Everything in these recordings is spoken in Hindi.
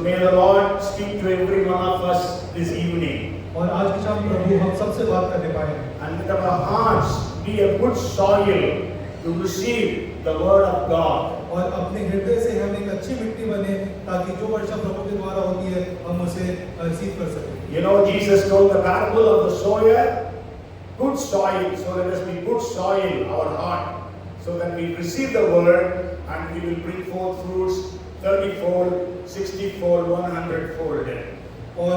may the Lord speak to every one of us this evening. और आज की शाम प्रभु हम सबसे बात करने पाए And let our hearts be a good soil to receive the word of God. और अपने हृदय से हम एक अच्छी मिट्टी बने ताकि जो वर्षा प्रभु के द्वारा होती है हम उसे रिसीव कर सकें। You know, Jesus told the parable of the sower, good soil. So let us be good soil, our heart, so that we receive the word and we will bring forth fruits 30-fold, 60-fold, 100-fold. और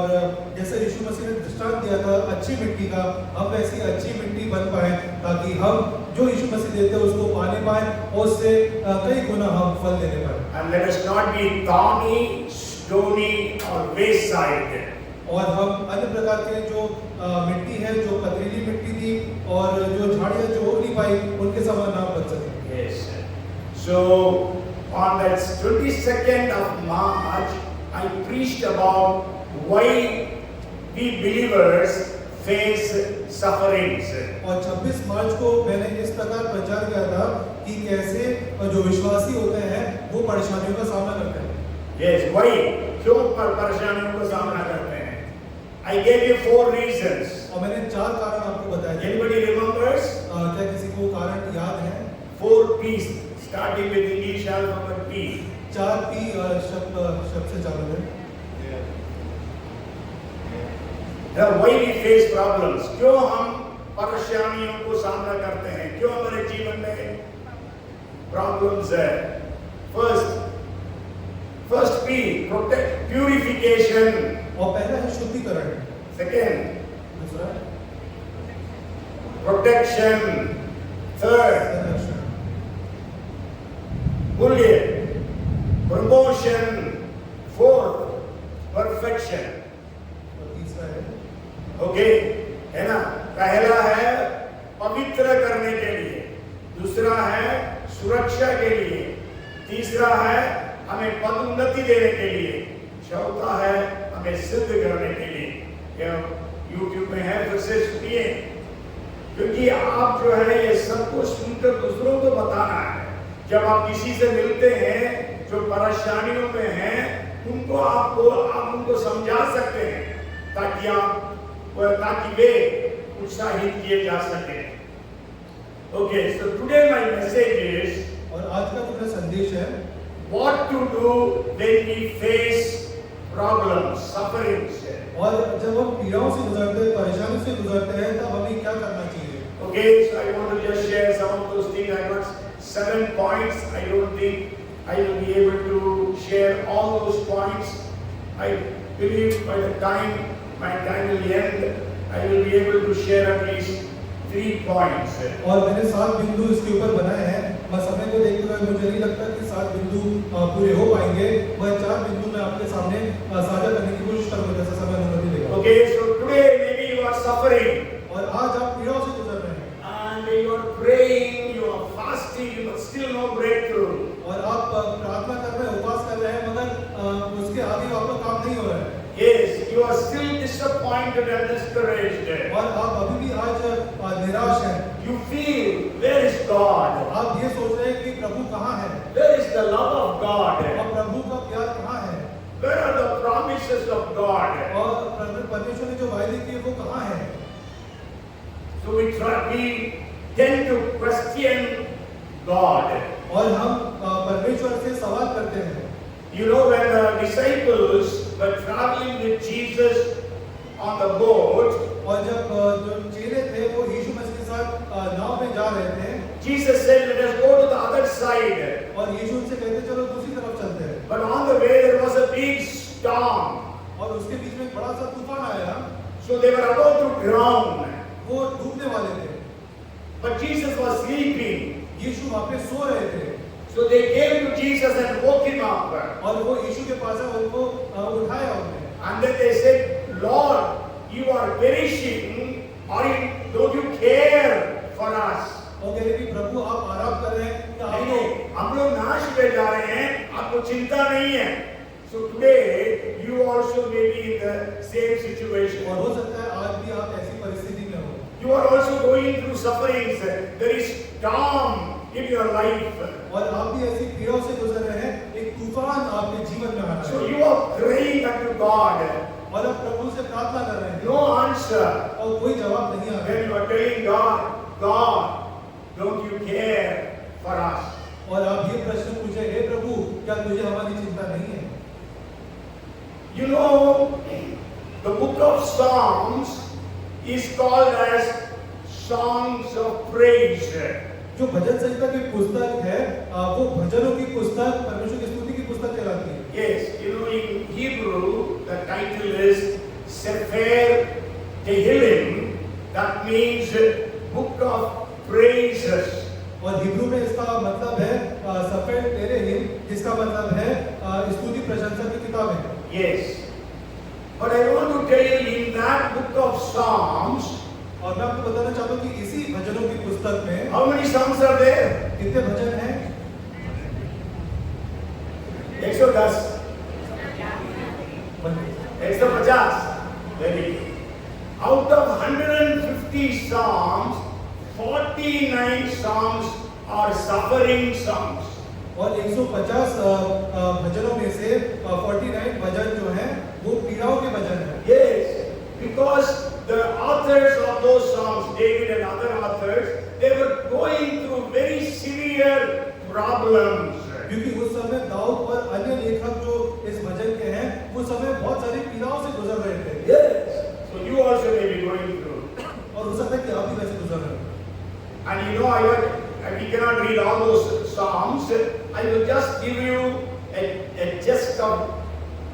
जैसे यीशु मसीह ने दृष्टांत दिया था अच्छी मिट्टी का, हम वैसी अच्छी मिट्टी बन पाए ताकि हम जो यीशु मसीह देते हैं उसको पाने पाए और उससे कई गुना हम फल देने पाए। And let us not be thorny, stony or wayside. और हम अन्य प्रकार के जो मिट्टी है, जो पथरीली मिट्टी थी और जो झाड़ियाँ जो हो नहीं पाई उनके समान ना बन सके। Yes. So on that 22nd of March, I preached about why we believers face sufferings. और 26 मार्च को मैंने इस प्रकार प्रचार किया था कि कैसे जो विश्वासी होते हैं वो परेशानियों का सामना करते हैं। Yes, why? क्यों परेशानियों का सामना करते हैं? I gave you 4 reasons. और मैंने 4 कारण आपको बताए थे। Anybody remembers? क्या किसी को कारण याद है? 4 P's, starting with English alphabet P. 4 P शब्द से चालू है। Now, why we face problems? क्यों हम परेशानियों को सामना करते हैं? क्यों हमारे जीवन में problems है? First P, protect, purification. और पहला है शुद्धिकरण। Second, दूसरा protection. Third, संरक्षण। मूल्य, promotion. Fourth, perfection. और तीसरा है ओके, है ना? पहला है पवित्र करने के लिए, दूसरा है सुरक्षा के लिए, तीसरा है हमें पदोन्नति देने के लिए, चौथा है हमें सिद्ध करने के लिए। यह YouTube में है, फिर से सुनिए, क्योंकि आप जो है ये सब कुछ सुनकर दूसरों को बताना है। जब आप किसी से मिलते हैं जो परेशानियों में हैं, आप उनको समझा सकते हैं ताकि वे उत्साहित किए जा सके। Okay, so today my message is, और आज का मेरा संदेश है what to do when we face problems, sufferings. और जब हम पीड़ाओं से गुजरते हैं, परेशानी से गुजरते हैं, तब हमें क्या करना चाहिए। Okay, so I want to just share some of those things. I got 7 points. I don't think I will be able to share all those points. I believe by the time my time will end, I will be able to share at least 3 points. और मैंने 7 बिंदु इसके ऊपर बनाए हैं। बस समय को देखते हुए मुझे नहीं लगता कि 7 बिंदु पूरे हो पाएंगे। वह 4 बिंदु मैं आपके सामने साझा करने की कोशिश करूंगा जैसा समय अनुमति देगा। Okay, so today maybe you are suffering. और आज आप पीड़ाओं से गुजर रहे हैं। And you are praying, you are fasting, but still no breakthrough. और आप प्रार्थना कर रहे हैं, उपवास कर रहे हैं, मगर उसके आगे आपका काम नहीं हो रहा है। Yes, you are still disappointed and discouraged. और आप अभी भी आज निराश हैं। You feel, where is God? आप ये सोच रहे हैं कि प्रभु कहाँ है? Where is the love of God? और प्रभु का प्यार कहाँ है? Where are the promises of God? और परमेश्वर ने जो वायदे किए वो कहाँ है? So we tend to question God. और हम परमेश्वर से सवाल करते हैं। You know, when the disciples were traveling with Jesus on the boat, और जब जो चेले थे वो यीशु मसीह के साथ नाव में जा रहे थे, Jesus said, "Let us go to the other side." और यीशु उनसे कहते चलो दूसरी तरफ चलते हैं। But on the way there was a big storm, और उसके बीच में एक बड़ा सा तूफान आया, so they were about to drown. वो डूबने वाले थे। But Jesus was sleeping, यीशु वहाँ पे सो रहे थे। so they came to Jesus and woke him up. और वो यीशु के पास है, उनको उठाया उन्होंने। And then they said, "Lord, you are perishing, or don't you care for us?" और कह रहे कि प्रभु आप आराम कर रहे हैं, क्या हम लोग नाश पे जा रहे हैं, आपको चिंता नहीं है। So today you also may be in the same situation. और हो सकता है आज भी आप ऐसी परिस्थिति में हो। You are also going through sufferings. There is storm in your life. और आप भी ऐसी पीड़ाओं से गुजर रहे हैं, एक तूफान आपके जीवन में आना So है you are praying unto God. और आप प्रभु से प्रार्थना कर रहे हैं No answer. और कोई जवाब नहीं आ रहा Then you are telling God, God, don't you care for us? और आप ये प्रश्न पूछे, हे प्रभु क्या तुझे हमारी चिंता नहीं है? You know, the book of Psalms is called as Songs of Praise. जो भजन संहिता की पुस्तक है वो भजनों की पुस्तक, परमेश्वर की स्तुति की पुस्तक कहलाती है। Yes, you know, in Hebrew, the title is Sefer Tehillim. That means book of praises. और हिब्रू में इसका मतलब है सफेद तेरेहिम, जिसका मतलब है स्तुति प्रशंसा की किताब है। Yes. But I want to tell you, in that book of Psalms, और मैं आपको बताना चाहता हूँ कि इसी भजनों की पुस्तक में how many Psalms are there? कितने भजन हैं? 110. 150. Very good. Out of 150 Psalms, 49 Psalms are suffering Psalms. और 150 भजनों में से 49 भजन जो हैं वो पीड़ाओं के भजन हैं। Yes, because the authors of those Psalms, David and other authors, they were going through very severe problems. क्योंकि उस समय दाऊद और अन्य लेखक जो इस भजन के हैं वो समय बहुत सारी पीड़ाओं से गुजर रहे थे। Yes, so you also may be going through. और हो सकता है कि आप भी वैसे गुजर रहे हो। And you know, we cannot read all those Psalms. I will just give you a gist of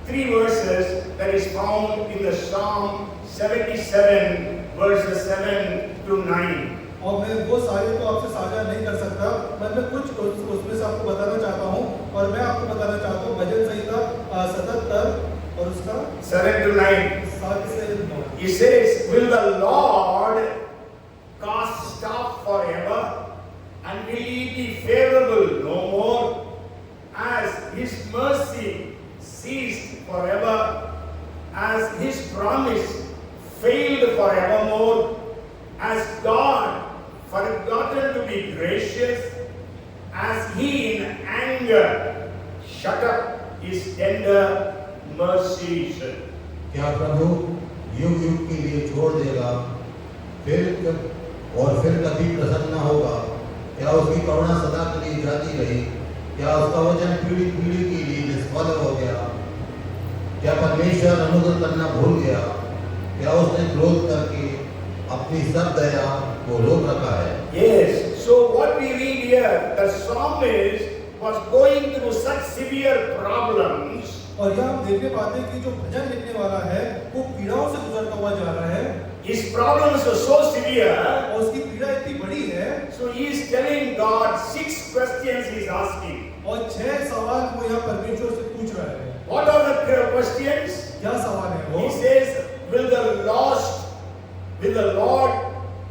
3 verses that is found in the Psalm 77, verses 7 to 9. और मैं वो सारे तो आपसे साझा नहीं कर सकता, पर मैं कुछ उसमें से आपको बताना चाहता हूँ। और मैं आपको बताना चाहता हूँ भजन संहिता 77 और उसका 7 to 9. 7 से 9। He says, will the Lord cast off forever, and will he be favorable no more? As his mercy ceased forever, as his promise failed forevermore, as God forgotten to be gracious, as he in anger shut up his tender mercies. क्या प्रभु युग युग के लिए छोड़ देगा, फिर कभी प्रसन्न न होगा? क्या उसकी करुणा सदा के लिए जाती रही? क्या उसका वचन पीढ़ी पीढ़ी के लिए निष्फल हो गया? क्या परमेश्वर अनुग्रह करना भूल गया? क्या उसने क्रोध करके अपनी सब दया को रोक रखा है? Yes, so what we read here, the psalmist was going through such severe problems. और यहाँ हम देखने पाते हैं कि जो भजन लिखने वाला है वो पीड़ाओं से गुजरता हुआ जा रहा है। His problems were so severe, और उसकी पीड़ा इतनी बड़ी है, so he is telling God 6 questions he is asking. और 6 सवाल वो यहाँ परमेश्वर से पूछ रहा है। What are the questions? क्या सवाल है वो? He says, will the Lord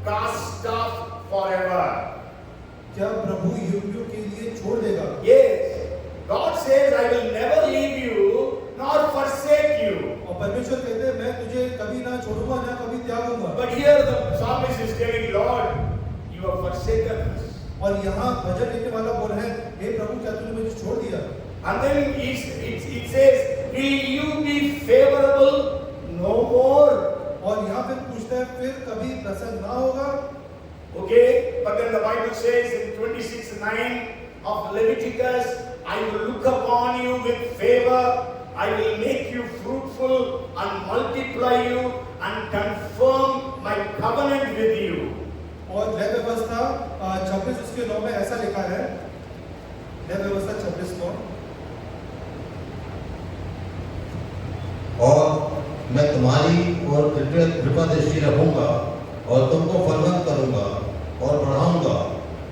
cast off forever? क्या प्रभु युग युग के लिए छोड़ देगा? Yes. God says, I will never leave you nor forsake you. और परमेश्वर कहते हैं मैं तुझे कभी ना छोड़ूंगा ना कभी त्यागूंगा। But here the psalmist is telling, Lord, you have forsaken us. और यहाँ भजन लिखने वाला बोल है, हे प्रभु क्या तूने मुझे छोड़ दिया? And then it says, will you be favorable no more? और यहाँ फिर पूछता है फिर कभी प्रसन्न ना होगा? Okay, but then the Bible says in 26:9 of Leviticus, I will look upon you with favor, I will make you fruitful and multiply you and confirm my covenant with you. और लय व्यवस्था 26 उसके 9 में ऐसा लिखा है, लय व्यवस्था 26:9, और मैं तुम्हारी ओर कृपा दृष्टि रखूंगा और तुमको फलवंत करूंगा और बढ़ाऊंगा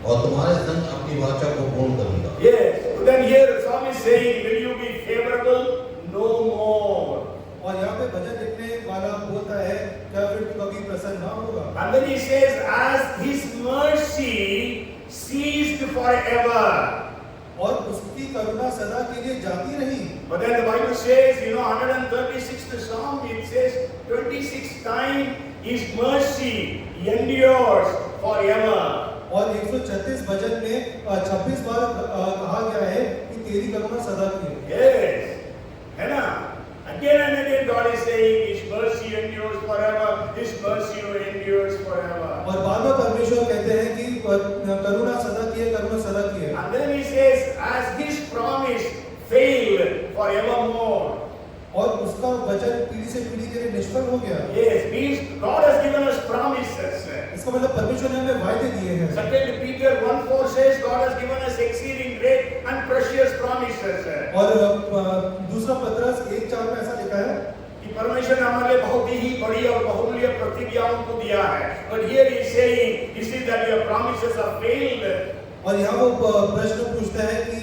और तुम्हारे संग अपनी वाचा को पूर्ण करूंगा। Yes, then here the psalmist is saying, will you be favorable no more? और यहाँ पे भजन लिखने वाला बोलता है क्या फिर तू कभी प्रसन्न ना होगा? And then he says, as his mercy ceased forever. और उसकी करुणा सदा के लिए जाती रही। But then the Bible says, 136th Psalm, it says 26 times his mercy endures forever. और 136 भजन में 26 बार कहा गया है कि तेरी करुणा सदा की है। Yes. है ना? Again and again God is saying His mercy endures forever. His mercy endures forever. और बार बार परमेश्वर कहते हैं कि करुणा सदा की है, करुणा सदा की है। And then He says, as His promise failed forevermore. और उसका वचन पीढ़ी से पीढ़ी के लिए निष्फल हो गया। Yes, means God has given us promises. इसका मतलब परमेश्वर ने हमें वायदे दिए हैं। 2 Peter 1:4 says God has given us exceeding great and precious promises. और दूसरा पत्रस 1:4 में ऐसा लिखा है कि परमेश्वर ने हमारे लिए बहुत ही बड़ी और बहुमूल्य प्रतिज्ञाओं को दिया है। But here He is saying, you see that your promises are failed. और यहाँ वो प्रश्न पूछता है कि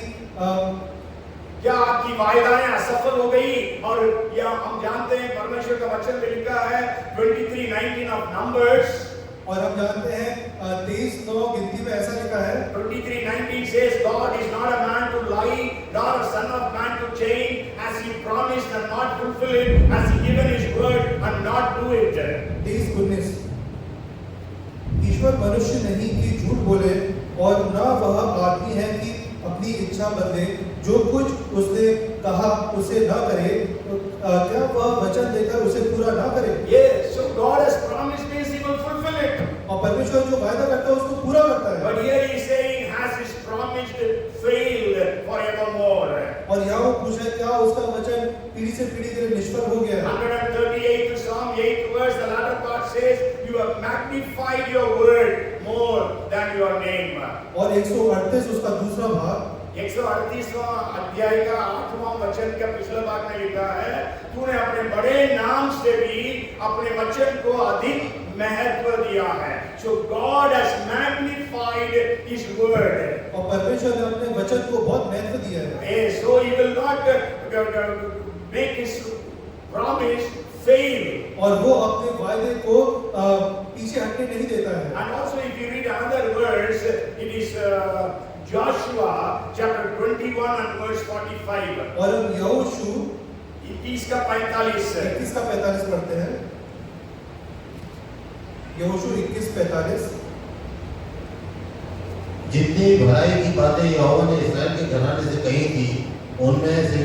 क्या आपकी वायदाएं असफल हो गई? और या हम जानते हैं परमेश्वर का वचन में लिखा है 23:19 ऑफ नंबर्स, और हम जानते हैं 23:9 गिनती में ऐसा लिखा है 23:19 says God is not a man to lie, nor a son of man to change, as He promised and not fulfill it, as He given His word and not do it. 23:19 ईश्वर मनुष्य नहीं कि झूठ बोले, और न वह आदमी है कि अपनी इच्छा बदले। जो कुछ उसने कहा उसे न करे, क्या वह वचन देकर उसे पूरा न करे? Yes, so God has promised this, He will fulfill it. और परमेश्वर जो वायदा करता है उसको पूरा करता है। But here He is saying, has His promised failed forevermore? और यहाँ वो पूछा है क्या उसका वचन पीढ़ी से पीढ़ी के लिए निष्फल हो गया? 138 Psalm 8 verse, the latter part says, you have magnified your word more than your name. और 138 उसका दूसरा भाग 138वां अध्याय का 8वां वचन का पिछले भाग में लिखा है, तूने अपने बड़े नाम से भी अपने वचन को अधिक महत्व दिया है। So God has magnified His word. और परमेश्वर ने अपने वचन को बहुत महत्व दिया है। Yes, so He will not make His promise fail. और वो अपने वायदे को पीछे हटने नहीं देता है। And also if you read another verse, it is Joshua chapter 21 and verse 45. और हम यहोशू 21 का 45 है। 21 का 45 पढ़ते हैं। यहोशू 21:45 जितनी भलाई की बातें यहोवा ने इस्राएल के घराने से कही थी, उनमें से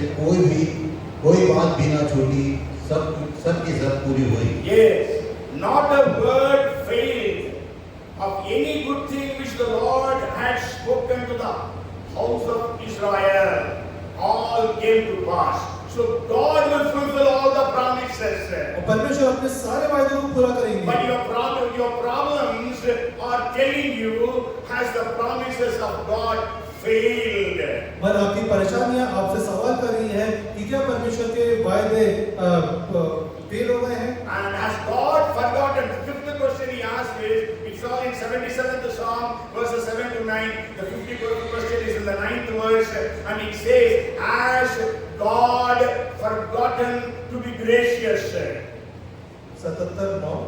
कोई बात भी ना छूटी, सब की सब पूरी हुई। Yes, not a word failed of any good thing which the Lord had spoken to the house of Israel. All came to pass. So God will fulfill all the promises. और परमेश्वर अपने सारे वायदों को पूरा करेंगे। But your problems are telling you, has the promises of God failed? पर आपकी परेशानियां आपसे सवाल कर रही है कि क्या परमेश्वर के वायदे फेल हो गए हैं? And has God forgotten? The fifth question he asked is, it's all in 77th Psalm, verses 7 to 9. The 51st question is in the 9th verse, and it says, has God forgotten to be gracious? 77:9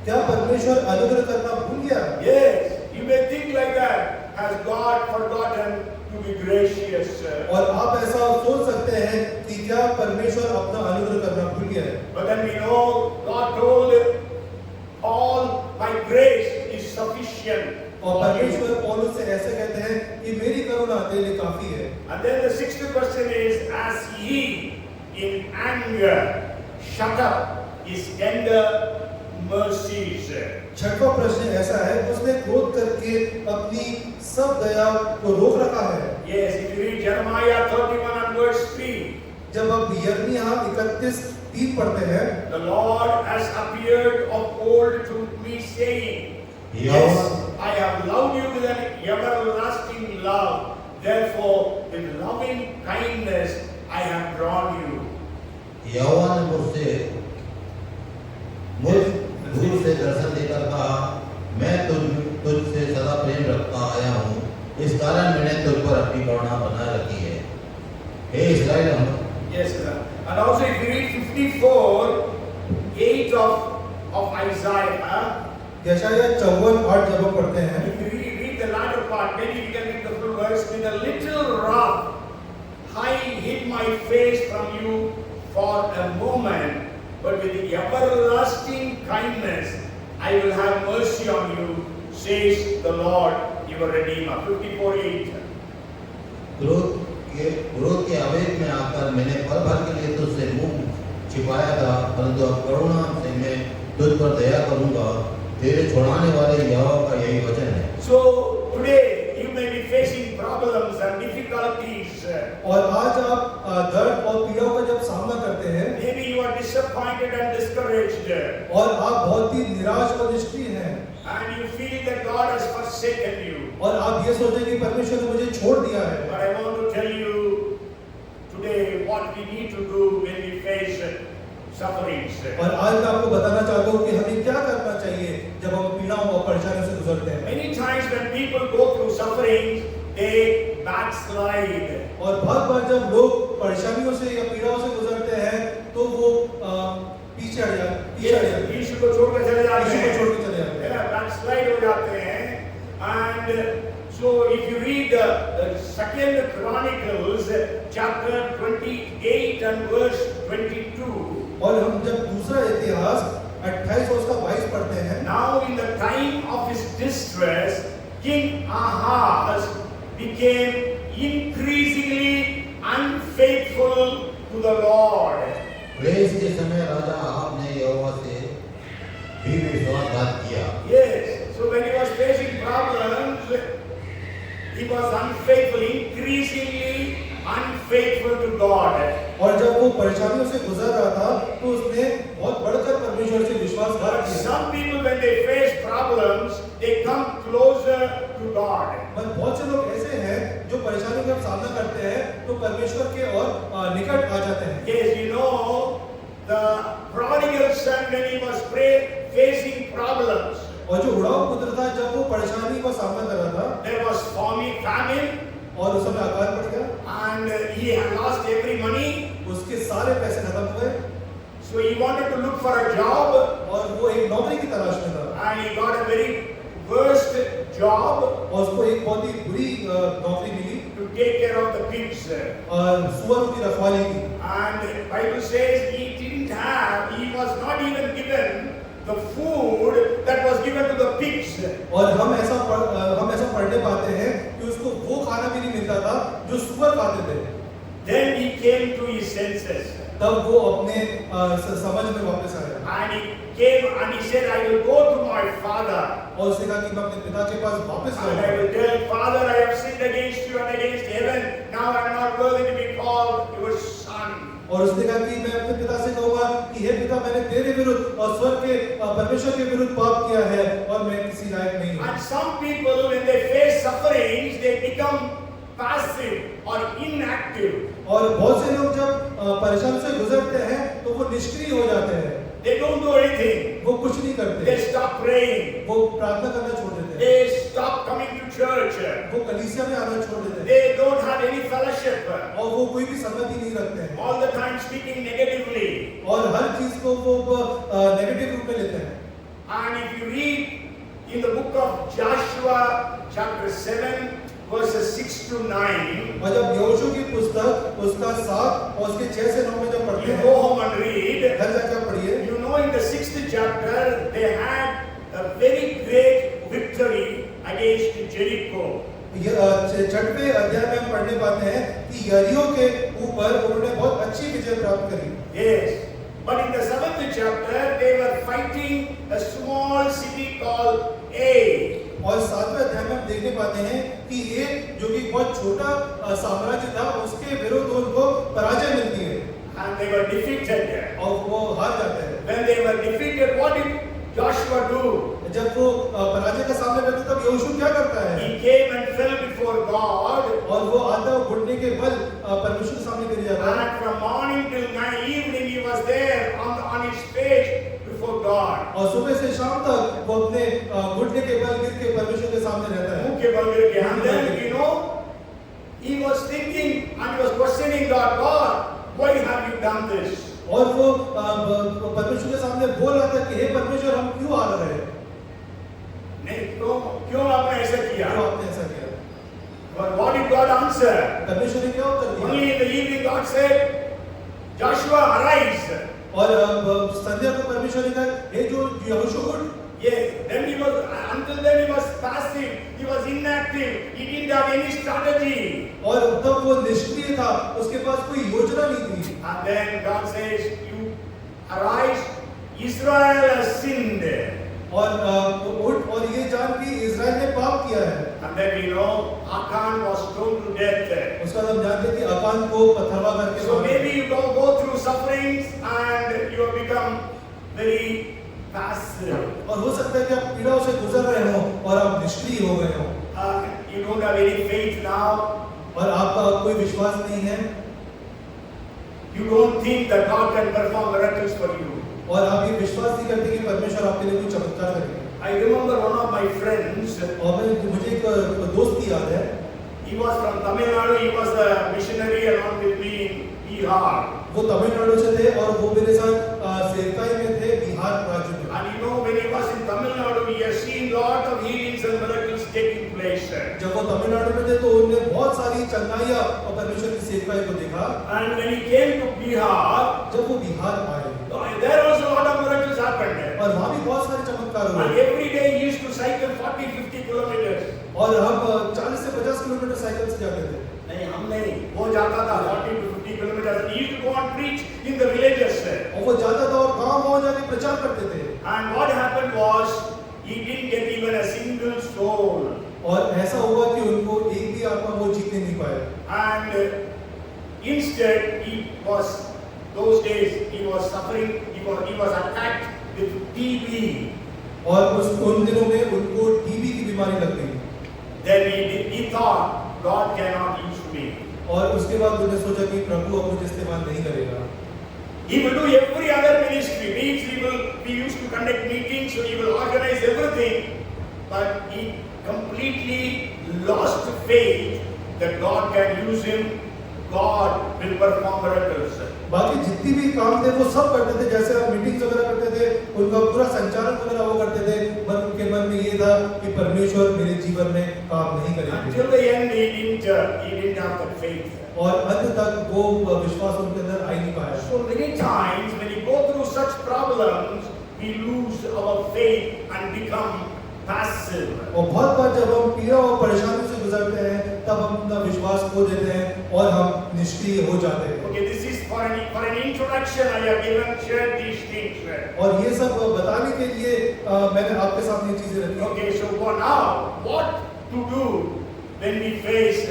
क्या परमेश्वर अनुग्रह करना भूल गया? Yes, you may think like that. Has God forgotten to be gracious? और आप ऐसा सोच सकते हैं कि क्या परमेश्वर अपना अनुग्रह करना भूल गया है? But then we know God told all my grace is sufficient. और परमेश्वर पौलुस से ऐसे कहते हैं कि मेरी करुणा तेरे लिए काफी है। And then the sixth question is, as He in anger shut up His tender mercies. छठवां प्रश्न ऐसा है, उसने क्रोध करके अपनी सब दया को रोक रखा है। Yes, if you read Jeremiah 31 and verse 3, जब आप यिर्मयाह 31:3 पढ़ते हैं, the Lord has appeared of old to me saying, yes, I have loved you with an everlasting love. Therefore, with loving kindness I have drawn you. यहोवा ने मुझ दूर से दर्शन देकर कहा, मैं तुझसे सदा प्रेम रखता आया हूँ, इस कारण मैंने तुझ पर अपनी करुणा बनाए रखी है। हे इस्राएल। Yes, sir. And also if you read 54:8 of Isaiah, यशायाह 54:8 जब हम पढ़ते हैं, if you read the latter part, maybe we can read the full verse. With a little wrath, I hid my face from you for a moment, but with the everlasting kindness, I will have mercy on you. says the Lord your Redeemer. 54:8. क्रोध के आवेग में आकर मैंने पल भर के लिए तुझसे मुंह छिपाया था, परंतु अब करुणा से मैं तुझ पर दया करूंगा। तेरे छुड़ाने वाले यहोवा का यही वचन है। So today you may be facing problems and difficulties. और आज आप दर्द और पीड़ाओं का जब सामना करते हैं, Maybe you are disappointed and discouraged, और आप बहुत ही निराश और निष्क्रिय हैं, and you feel that God has forsaken you. और आप ये सोचते हैं कि परमेश्वर ने मुझे छोड़ दिया है। But I want to tell you today what we need to do when we face sufferings. और आज मैं आपको बताना चाहता हूँ कि हमें क्या करना चाहिए जब हम पीड़ाओं और परेशानियों से गुजरते हैं। Many times when people go through sufferings, they backslide. और बहुत बार जब लोग परेशानियों से या पीड़ाओं से गुजरते हैं तो वो पीछे हट जाते हैं, यीशु को छोड़कर चले जाते यीशु हैं, को छोड़ के चले जाते हैं। backslide हो जाते हैं। And so if you read the Second Chronicles chapter 28 and verse 22, और हम जब दूसरा इतिहास 28 और उसका 22 पढ़ते हैं, now in the time of his distress, King Ahaz became increasingly unfaithful to the Lord. क्लेश के समय राजा आहाब ने यहोवा से भी विश्वासघात किया। Yes, so when he was facing problems, he was unfaithful, increasingly unfaithful to God. और जब वो परेशानियों से गुजर रहा था तो उसने बहुत बढ़कर परमेश्वर से विश्वासघात But किया। some people when they face problems, they come closer to God. पर बहुत से लोग ऐसे हैं जो परेशानियों का सामना करते हैं तो परमेश्वर के और निकट आ जाते हैं। Yes, you know, the prodigal son when he was facing problems, और जो उड़ाऊ पुत्र था जब वो परेशानी का सामना कर रहा था there was famine, और उस समय अकाल पड़ गया, and he had lost every money, उसके सारे पैसे खत्म हुए so he wanted to look for a job, और वो एक नौकरी की तलाश में था and he got a very worst job और उसको एक बहुत ही बुरी नौकरी मिली to take care of the pigs. और सुअरों की रखवाली की। And Bible says he was not even given the food that was given to the pigs. और हम ऐसा पढ़ने पाते हैं कि उसको वो खाना भी नहीं मिलता था जो सुअर खाते थे। Then he came to his senses. तब वो अपने समझ में वापस आया And he came and he said, I will go to my father. और उसने कहा कि मैं अपने पिता के पास वापस And I जाऊंगा will tell, Father, I have sinned against you and against heaven. Now I am not worthy to be called your son. और उसने कहा कि मैं अपने पिता से कहूंगा कि हे पिता, मैंने तेरे विरुद्ध और स्वर्ग के परमेश्वर के विरुद्ध पाप किया है और मैं किसी लायक नहीं हूँ। And some people, when they face sufferings, they become passive or inactive. और बहुत से लोग जब परेशानी से गुजरते हैं तो वो निष्क्रिय हो जाते हैं, They don't do anything. वो कुछ नहीं करते, They stop praying. वो प्रार्थना करना छोड़ देते हैं, They stop coming to church. वो कलीसिया में आना छोड़ देते हैं They don't have any fellowship. और वो कोई भी संगति नहीं रखते हैं All the time speaking negatively. और हर चीज को वो नेगेटिव रूप में लेते हैं। And if you read in the book of Joshua chapter 7 verses 6 to 9, और जब यहोशू की पुस्तक उसका 7 और उसके 6 से 9 में जब पढ़ते you हैं, go home and read. घर जाकर पढ़िए, You know, in the 6th chapter, they had a very great victory against Jericho. ये 6वें अध्याय में हम पढ़ने पाते हैं कि यरीहो के ऊपर उन्होंने बहुत अच्छी विजय प्राप्त करी। Yes. But in the 7th chapter, they were fighting a small city called Ai. और 7वें अध्याय में हम देखने पाते हैं कि ये जो कि बहुत छोटा साम्राज्य था उसके विरुद्ध उनको पराजय मिलती है And they were defeated. और वो हार जाते हैं। When they were defeated, what did Joshua do? जब वो पराजय का सामना करते तब यहोशू क्या करता है? He came and fell before God. और वो आधा घुटने के बल परमेश्वर के सामने गिर जाता है And from morning till night, evening, he was there on his face before God. और सुबह से शाम तक वो अपने घुटने के बल गिर के परमेश्वर के सामने रहता है। मुख्य बंदर के अंदर, you know, he was thinking and he was questioning God, why have you done this? और वो परमेश्वर के सामने बोल रहा था कि हे परमेश्वर, हम क्यों आ रहे हैं? नहीं, क्यों आपने ऐसा किया? क्यों आपने ऐसा किया? But what did God answer? परमेश्वर ने क्या उत्तर दिया? Only in the evening God said, Joshua, arise. और संध्या को परमेश्वर ने कहा, हे जो यहोशू उठ। Yes, then he was, until then he was passive, he was inactive, he didn't have any strategy. और तब वो निष्क्रिय था, उसके पास कोई योजना नहीं थी। And then God says, you arise, Israel has sinned. और उठ और ये जान कि इज़राइल ने पाप किया है। And then we know Achan was stoned to death. उसका हम जानते हैं कि अकान को पथरवा करके So मारा। maybe you go through sufferings and you have become very passive. और हो सकता है कि आप पीड़ाओं से गुजर रहे हो और आप निष्क्रिय हो गए हो You don't have any faith now. और आपका कोई विश्वास नहीं है You don't think that God can perform miracles for you. और आप ये विश्वास नहीं करते कि परमेश्वर आपके लिए कोई चमत्कार करेगा। I remember one of my friends. और मुझे एक दोस्त की याद है। He was from Tamil Nadu. He was a missionary along with me in Bihar. वो तमिलनाडु से थे और वो मेरे साथ सेवकाई में थे बिहार राज्य में। And you know, when he was in Tamil Nadu, he has seen lot of healings and miracles taking place. जब वो तमिलनाडु में थे तो उन्होंने बहुत सारी चंगाइयाँ और परमेश्वर की सेवकाई को देखा। And when he came to Bihar, जब वो बिहार आए, there also a lot of miracles happened. और वहाँ भी बहुत सारे चमत्कार And हुए। every day he used to cycle 40-50 kilometers. और हम 40 से 50 किलोमीटर साइकिल से जाते थे। नहीं, हम नहीं, वो जाता था 40-50 kilometers. He used to go and preach in the villages. और वो जाता था और गाँव जाके प्रचार करते थे। And what happened was, he didn't get even a single soul. और ऐसा हुआ कि उनको एक भी आत्मा वो जीतने नहीं पाए। And instead, he was, those days, he was suffering, he was attacked with TB. और उन दिनों में उनको टीबी की बीमारी लग गई। Then he thought, God cannot use me. और उसके बाद उन्होंने सोचा कि प्रभु अब मुझे इस्तेमाल नहीं करेगा। He will do every other ministry. We used to conduct meetings, so he will organize everything. But he completely lost faith that God can use him. God will perform miracles. बाकी जितनी भी काम थे वो सब करते थे, जैसे आप मीटिंग्स वगैरह करते थे, उनका पूरा संचालन वगैरह वो करते थे, पर उनके मन में ये था कि परमेश्वर मेरे जीवन में काम नहीं करेंगे। Until the end, he didn't have that faith. और अंत तक वो विश्वास उनके अंदर आ ही नहीं पाया। So many times when you go through such problems, we lose our faith and become passive. और बहुत बार जब हम पीड़ा और परेशानी से गुजरते हैं, तब हम अपना विश्वास खो देते हैं और हम निष्क्रिय हो जाते हैं। Okay, this is for an introduction. I have shared these things. और ये सब बताने के लिए मैंने आपके सामने ये चीजें रखी। Okay, so now what to do when we face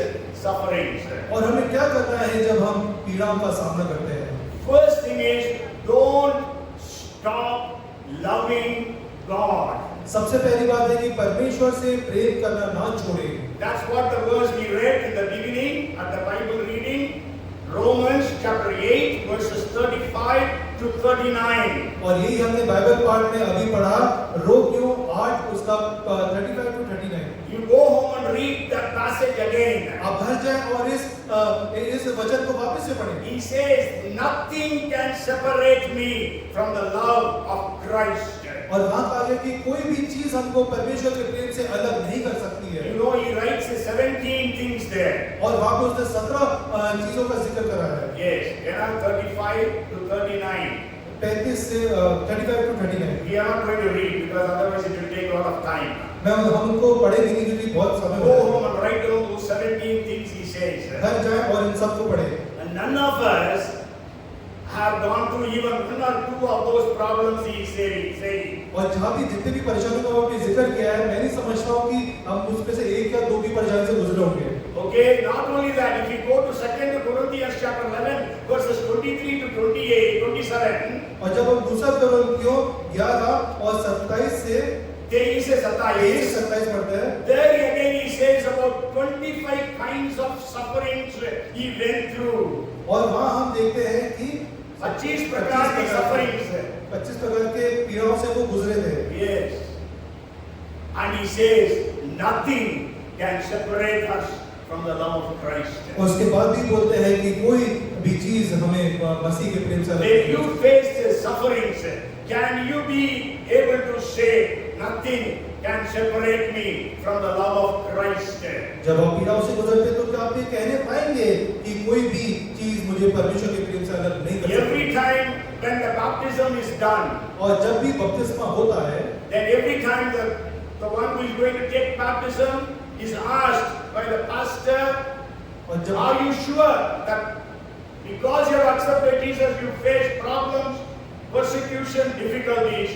sufferings? और हमें क्या करना है जब हम पीड़ाओं का सामना करते हैं? First thing is, don't stop loving God. सबसे पहली बात है कि परमेश्वर से प्रेम करना ना छोड़ें। That's what the verse we read in the beginning at the Bible reading, Romans chapter 8 verses 35 to 39. और यही हमने बाइबल पाठ में अभी पढ़ा, रोमियो 8 उसका 35 to 39। You go home and read that passage again. आप घर जाएं और इस वचन को वापस से पढ़ें। He says, nothing can separate me from the love of Christ. और वहाँ कहा गया कि कोई भी चीज हमको परमेश्वर के प्रेम से अलग नहीं कर सकती है। You know, he writes 17 things there. और वहाँ पे उसने 17 चीजों का जिक्र करा है। Yes, there are 35 to 39. 35 से 35 to 39। We are not going to read because otherwise it will take a lot of time. हम उनको पढ़ेंगे नहीं क्योंकि बहुत समय Go हो home and write down those 17 things he says. घर जाएं और इन सबको पढ़ें। And none of us have gone through even one or two of those problems he is saying. और जहाँ भी जितने भी परेशानियों का आपने जिक्र किया है, मैं नहीं समझता हूँ कि हम उसमें से एक या दो भी परेशानी से गुजरे होंगे। Okay, not only that, if you go to 2 Corinthians chapter 11 verses 23 to 28, 27. और जब हम दूसरा कोरिन्थियों 11 और 27 से 23 से 27 पढ़ते हैं, there again he says about 25 kinds of sufferings he went through. और वहाँ हम देखते हैं कि 25 प्रकार की sufferings है। 25 प्रकार के पीड़ाओं से वो गुजरे थे। Yes. And he says nothing can separate us from the love of Christ. और उसके बाद भी बोलते हैं कि कोई भी चीज हमें मसीह के प्रेम से अलग When नहीं you कर face sufferings, can you be able to say nothing can separate me from the love of Christ? जब आप पीड़ाओं से गुजरते तो क्या आप ये कहने पाएंगे कि कोई भी चीज मुझे परमेश्वर के प्रेम से अलग नहीं कर सकती? Every time when the baptism is done, और जब भी बपतिस्मा होता है then every time the one who is going to take baptism is asked by the pastor, और जब are you sure that because you have accepted Jesus, you face problems, persecution, difficulties,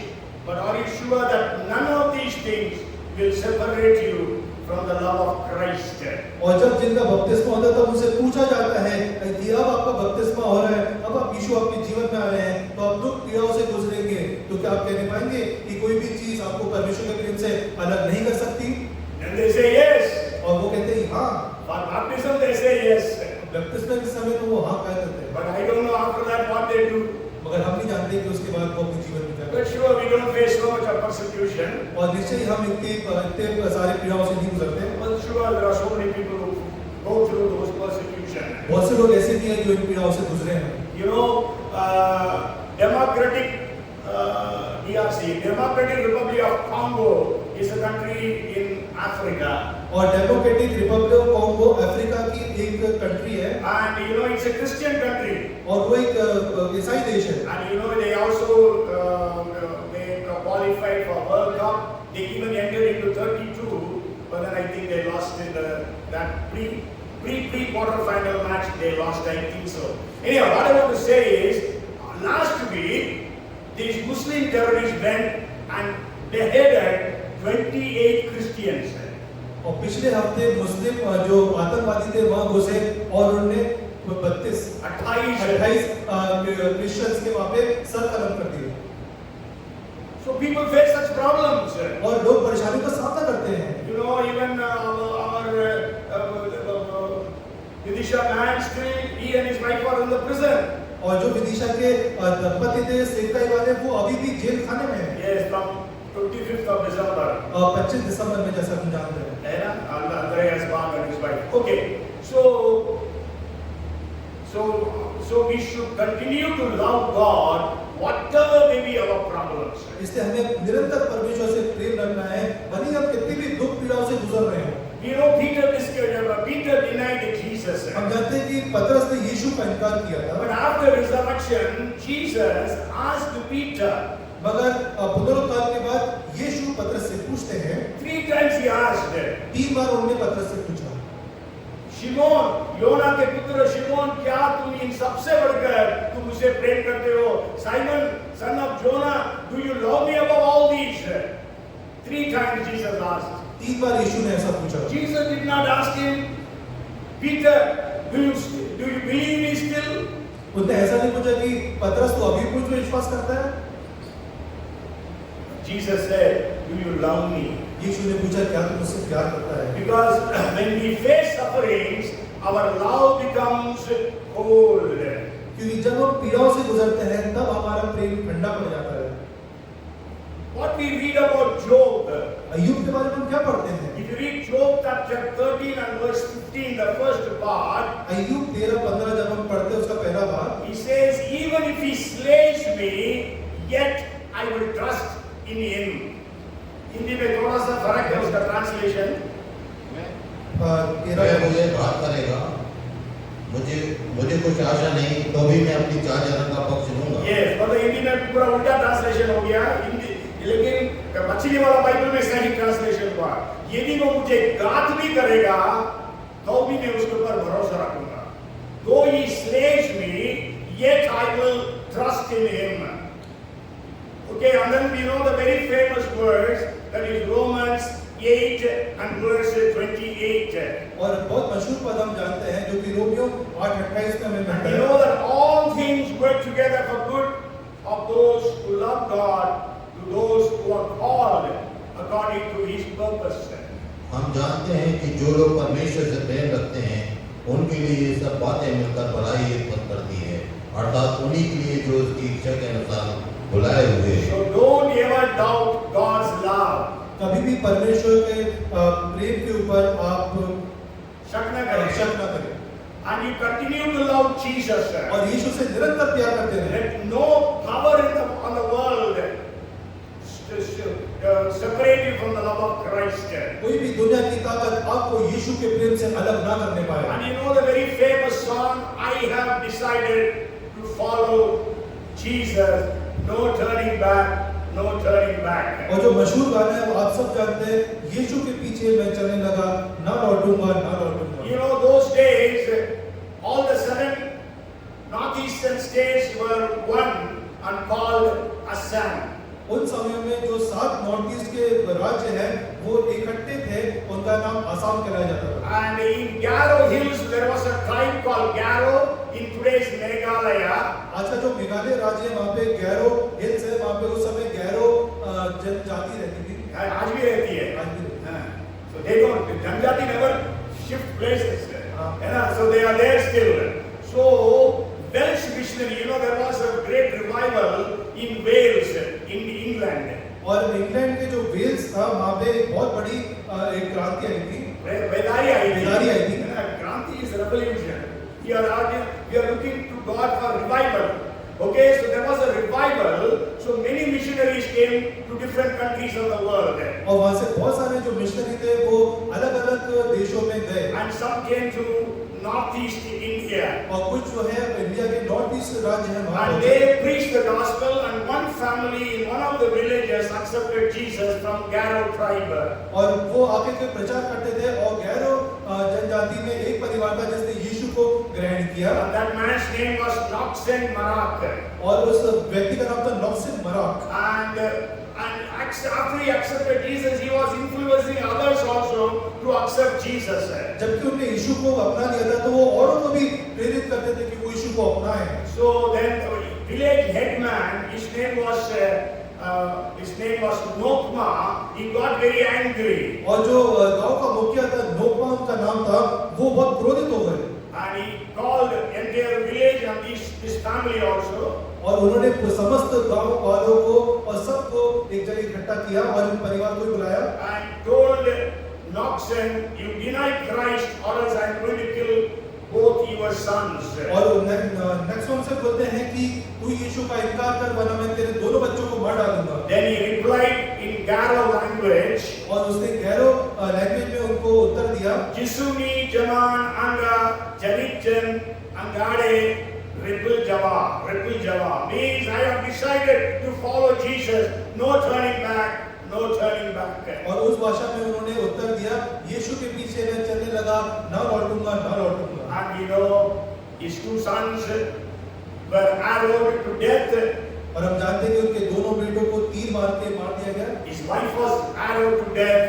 but are you sure that none of these things will separate you from the love of Christ? और जब जिनका बपतिस्मा होता है तब उनसे पूछा जाता है कि अब आपका बपतिस्मा हो रहा है, अब आप यीशु अपने जीवन में आ रहे हैं, तो आप दुख पीड़ाओं से गुजरेंगे, तो क्या आप कहने पाएंगे कि कोई भी चीज आपको परमेश्वर के प्रेम से अलग नहीं कर सकती? And they say yes. और वो कहते हैं हाँ। For baptism they say yes. बपतिस्मा के समय तो वो हाँ कह देते हैं, But I don't know after that what they do. मगर हम नहीं जानते कि उसके बाद वो अपने जीवन में क्या But करते sure, we don't face so much of persecution. हैं। और निश्चय ही हम इतने सारे पीड़ाओं से नहीं गुजरते हैं। But sure, there are so many people who go through those persecution. बहुत से लोग ऐसे भी हैं जो इन पीड़ाओं से गुजरे हैं। You know, DRC, Democratic Republic of Congo, is a country in Africa. और democratic Republic of Congo Africa की एक कंट्री है, And you know, it's a Christian country. और वो एक ईसाई देश है। And you know, they also they qualified for World Cup. They even entered into 32, but then I think they lost in that pre-quarter-final match. They lost, I think so. Anyhow, what I want to say is, last week, these Muslim terrorists went and beheaded 28 Christians. और पिछले हफ्ते मुस्लिम जो आतंकवादी थे वहां घुसे और उन्होंने 28 क्रिश्चियंस के वहां पे सर कलम कर दिए। So people face such problems. और लोग परेशानी का सामना करते हैं। You know, even our Vidisha man, still he and his wife are in the prison. और जो विदिशा के दंपति थे सेवकाई वाले वो अभी भी जेल खाने में हैं। Yes, from 25th of December. 25 दिसंबर में जैसा हम जानते हैं। Andreas Bang and his wife. Okay, so we should continue to love God, whatever may be our problems. इसलिए हमें निरंतर परमेश्वर से प्रेम रखना है, भले हम कितनी भी दुख पीड़ाओं से गुजर रहे हो। You know, Peter denied Jesus. हम जानते हैं कि पतरस ने यीशु का इनकार किया था, But after resurrection, Jesus asked Peter. मगर पुनरुत्थान के बाद यीशु पतरस से पूछते हैं, 3 times he asked. 3 बार उन्होंने पतरस से पूछा, शिमोन, योना के पुत्र शिमोन, क्या तुम इन सबसे बढ़कर तुम मुझे प्रेम करते हो? Simon, son of Jonah, do you love me above all these? 3 times Jesus asked. 3 बार यीशु ने ऐसा पूछा। Jesus did not ask him, Peter, do you believe me still? उसने ऐसा नहीं पूछा कि पतरस तो अभी मुझ में विश्वास करता है। Jesus said, do you love me? यीशु ने पूछा क्या तुम मुझसे प्यार करता है? Because when we face sufferings, our love becomes cold. क्योंकि जब हम पीड़ाओं से गुजरते हैं तब हमारा प्रेम ठंडा पड़ जाता है। What we read about Job, अय्यूब के बारे में हम क्या पढ़ते हैं? if you read Job chapter 13 and verse 15, the first part, अय्यूब 13-15 जब हम पढ़ते हैं उसका पहला भाग, he says, even if he slays me, yet I will trust in him. Hindi में थोड़ा सा फर्क है उसका ट्रांसलेशन। वह मुझे घात करेगा, मुझे कुछ आशा नहीं, तो भी मैं अपनी चाल चलन का पक्ष लूंगा। Yes, मतलब हिंदी में पूरा उल्टा ट्रांसलेशन हो गया हिंदी, लेकिन मछली वाला बाइबल में सही ट्रांसलेशन हुआ। यदि वो मुझे घात भी करेगा, तो भी मैं उसके ऊपर भरोसा रखूंगा। Though he slays me, yet I will trust in him. Okay, and then we know the very famous words, that is Romans 8 and verse 28. और बहुत मशहूर पद हम जानते हैं जो कि रोमियो 8:28 में हमें मिलता And we है। know that all things work together for good of those who love God, to those who are called according to His purpose. हम जानते हैं कि जो लोग परमेश्वर से प्रेम रखते हैं उनके लिए ये सब बातें मिलकर भलाई उत्पन्न करती है, अर्थात उन्हीं के लिए जो उसकी इच्छा के अनुसार बुलाए हुए। So don't ever doubt God's love. कभी भी परमेश्वर के प्रेम के ऊपर आप शक न करें। शक न करें। And you continue to love Jesus. और यीशु से निरंतर प्यार करते रहें। Let no power on the world separate you from the love of Christ. कोई भी दुनिया की ताकत आपको यीशु के प्रेम से अलग ना करने पाए। And you know the very famous song, I have decided to follow Jesus, no turning back, no turning back. और जो मशहूर गाना है वो आप सब जानते हैं, यीशु के पीछे मैं चलने लगा, ना लौटूंगा ना लौटूंगा। You know, those days, all the 7 northeastern states were one and called Assam. उन समयों में जो 7 नॉर्थ ईस्ट के राज्य हैं वो इकट्ठे थे, उनका नाम असम कहलाया जाता था। And in Garo Hills, there was a tribe called Garo in today's Meghalaya. अच्छा, जो मेघालय राज्य है वहाँ पे गैरो हिल्स है, वहाँ पे उस समय गैरो जनजाति रहती थी। आज भी रहती है। आज भी रहती है। So they don't, जनजाति never shift places. है ना? So they are there still. So Welsh missionary, you know, there was a great revival in Wales, in England. और इंग्लैंड के जो वेल्स था वहाँ पे एक बहुत बड़ी एक क्रांति आई थी। बेदारी आई थी। क्रांति is revolution. We are looking to God for revival. Okay, so there was a revival. So many missionaries came to different countries of the world. और वहाँ से बहुत सारे जो मिशनरी थे वो अलग-अलग देशों में गए। And some came to northeast India. और कुछ जो है इंडिया के नॉर्थ ईस्ट राज्य हैं वहाँ And they preached the gospel, and one family in one of the villages accepted Jesus from Garo tribe. और वो आके के प्रचार करते थे और गैरो जनजाति में एक परिवार था जिसने यीशु को ग्रहण किया। And that man's name was Noxen Marak. और उस व्यक्ति का नाम था नॉक्सन Merak. And after he accepted Jesus, he was influencing others also to accept Jesus. जबकि उन्होंने यीशु को अपना लिया था तो वो औरों को भी प्रेरित करते थे कि वो यीशु को अपनाएं। So then the village headman, his name was Nokma, he got very angry. और जो गांव का मुखिया था नोकमा उनका नाम था, वो बहुत क्रोधित हो गए। And he called the entire village and this family also. और उन्होंने समस्त गांव वालों को और सबको एक जगह इकट्ठा किया और इन परिवार को बुलाया। And told Noxen, you deny Christ or else I am going to kill both your sons. और नेक्स्ट उनसे बोलते हैं कि तू यीशु का इनकार कर वरना मैं तेरे दोनों बच्चों को मार डालूंगा। Then he replied in Garo language. और उसने गैरो लैंग्वेज में उनको उत्तर दिया। Jisumi Jaman Anga Jarichen Angade Ripple Java means I have decided to follow Jesus, no turning back. और उस भाषा में उन्होंने उत्तर दिया, यीशु के पीछे मैं चलने लगा, ना लौटूंगा ना लौटूंगा। And you know, his 2 sons were arrowed to death. और हम जानते हैं कि उनके दोनों बेटों को तीर मार दिया गया। His wife was arrowed to death.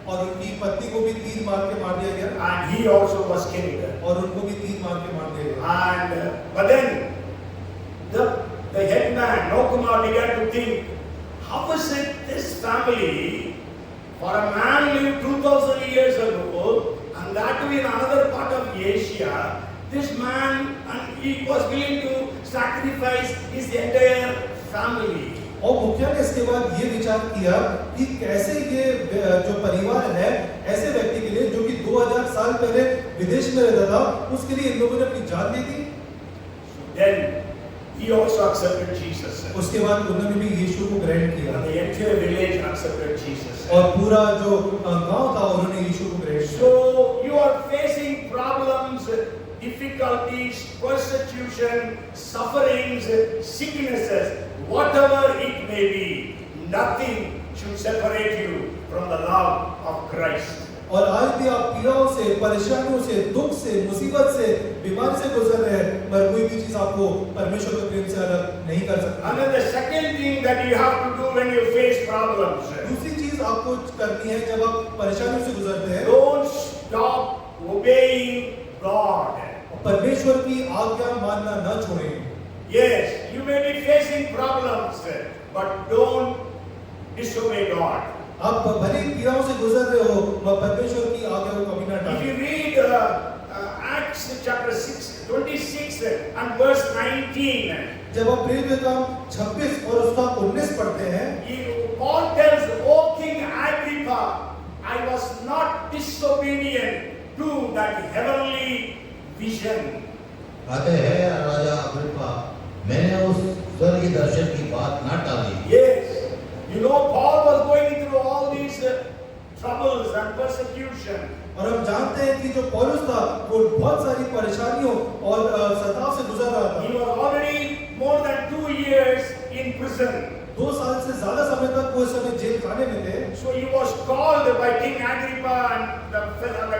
और उनकी पत्नी को भी तीर मार दिया गया। And he also was killed. और उनको भी तीर मार दिया गया। And but then the headman Nokuma began to think, how is it this family, for a man lived 2000 years ago, and that too in another part of Asia, this man, and he was willing to sacrifice his entire family. और मुखिया ने इसके बाद ये विचार किया कि कैसे ये जो परिवार है ऐसे व्यक्ति के लिए जो कि 2000 साल पहले विदेश में रहता था, उसके लिए इन लोगों ने अपनी जान दे दी। Then he also accepted Jesus. उसके बाद उन्होंने भी यीशु को ग्रहण किया। The entire village accepted Jesus. और पूरा जो गांव था उन्होंने यीशु को ग्रहण किया। So you are facing problems, difficulties, persecution, sufferings, sicknesses, whatever it may be, nothing should separate you from the love of Christ. और आज भी आप पीड़ाओं से, परेशानियों से, दुख से, मुसीबत से, बीमारी से गुजर रहे हैं, पर कोई भी चीज आपको परमेश्वर के प्रेम से अलग नहीं कर सकती। And then the second thing that you have to do when you face problems, दूसरी चीज आपको करनी है जब आप परेशानियों से गुजरते हैं, don't stop obeying God. परमेश्वर की आज्ञा मानना न छोड़ें। Yes, you may be facing problems, but don't disobey God. आप भले पीड़ाओं से गुजर रहे हो, मगर परमेश्वर की आज्ञा को कभी न If टालें। you read Acts chapter 26 and verse 19, जब आप प्रेरित काम 26 और उसका 19 पढ़ते हैं, Paul tells, O King Agrippa, I was not disobedient to that heavenly vision. कहते हैं राजा अग्रिप्पा, मैंने उस स्वर्गीय दर्शन की बात ना टाली। Yes, you know Paul was going through all these troubles and persecution. और हम जानते हैं कि जो पौलुस था वो बहुत सारी परेशानियों और सताव से गुजर रहा था। He was already more than 2 years in prison. 2 साल से ज्यादा समय तक वो इस समय जेल खाने में थे। So he was called by King Agrippa and the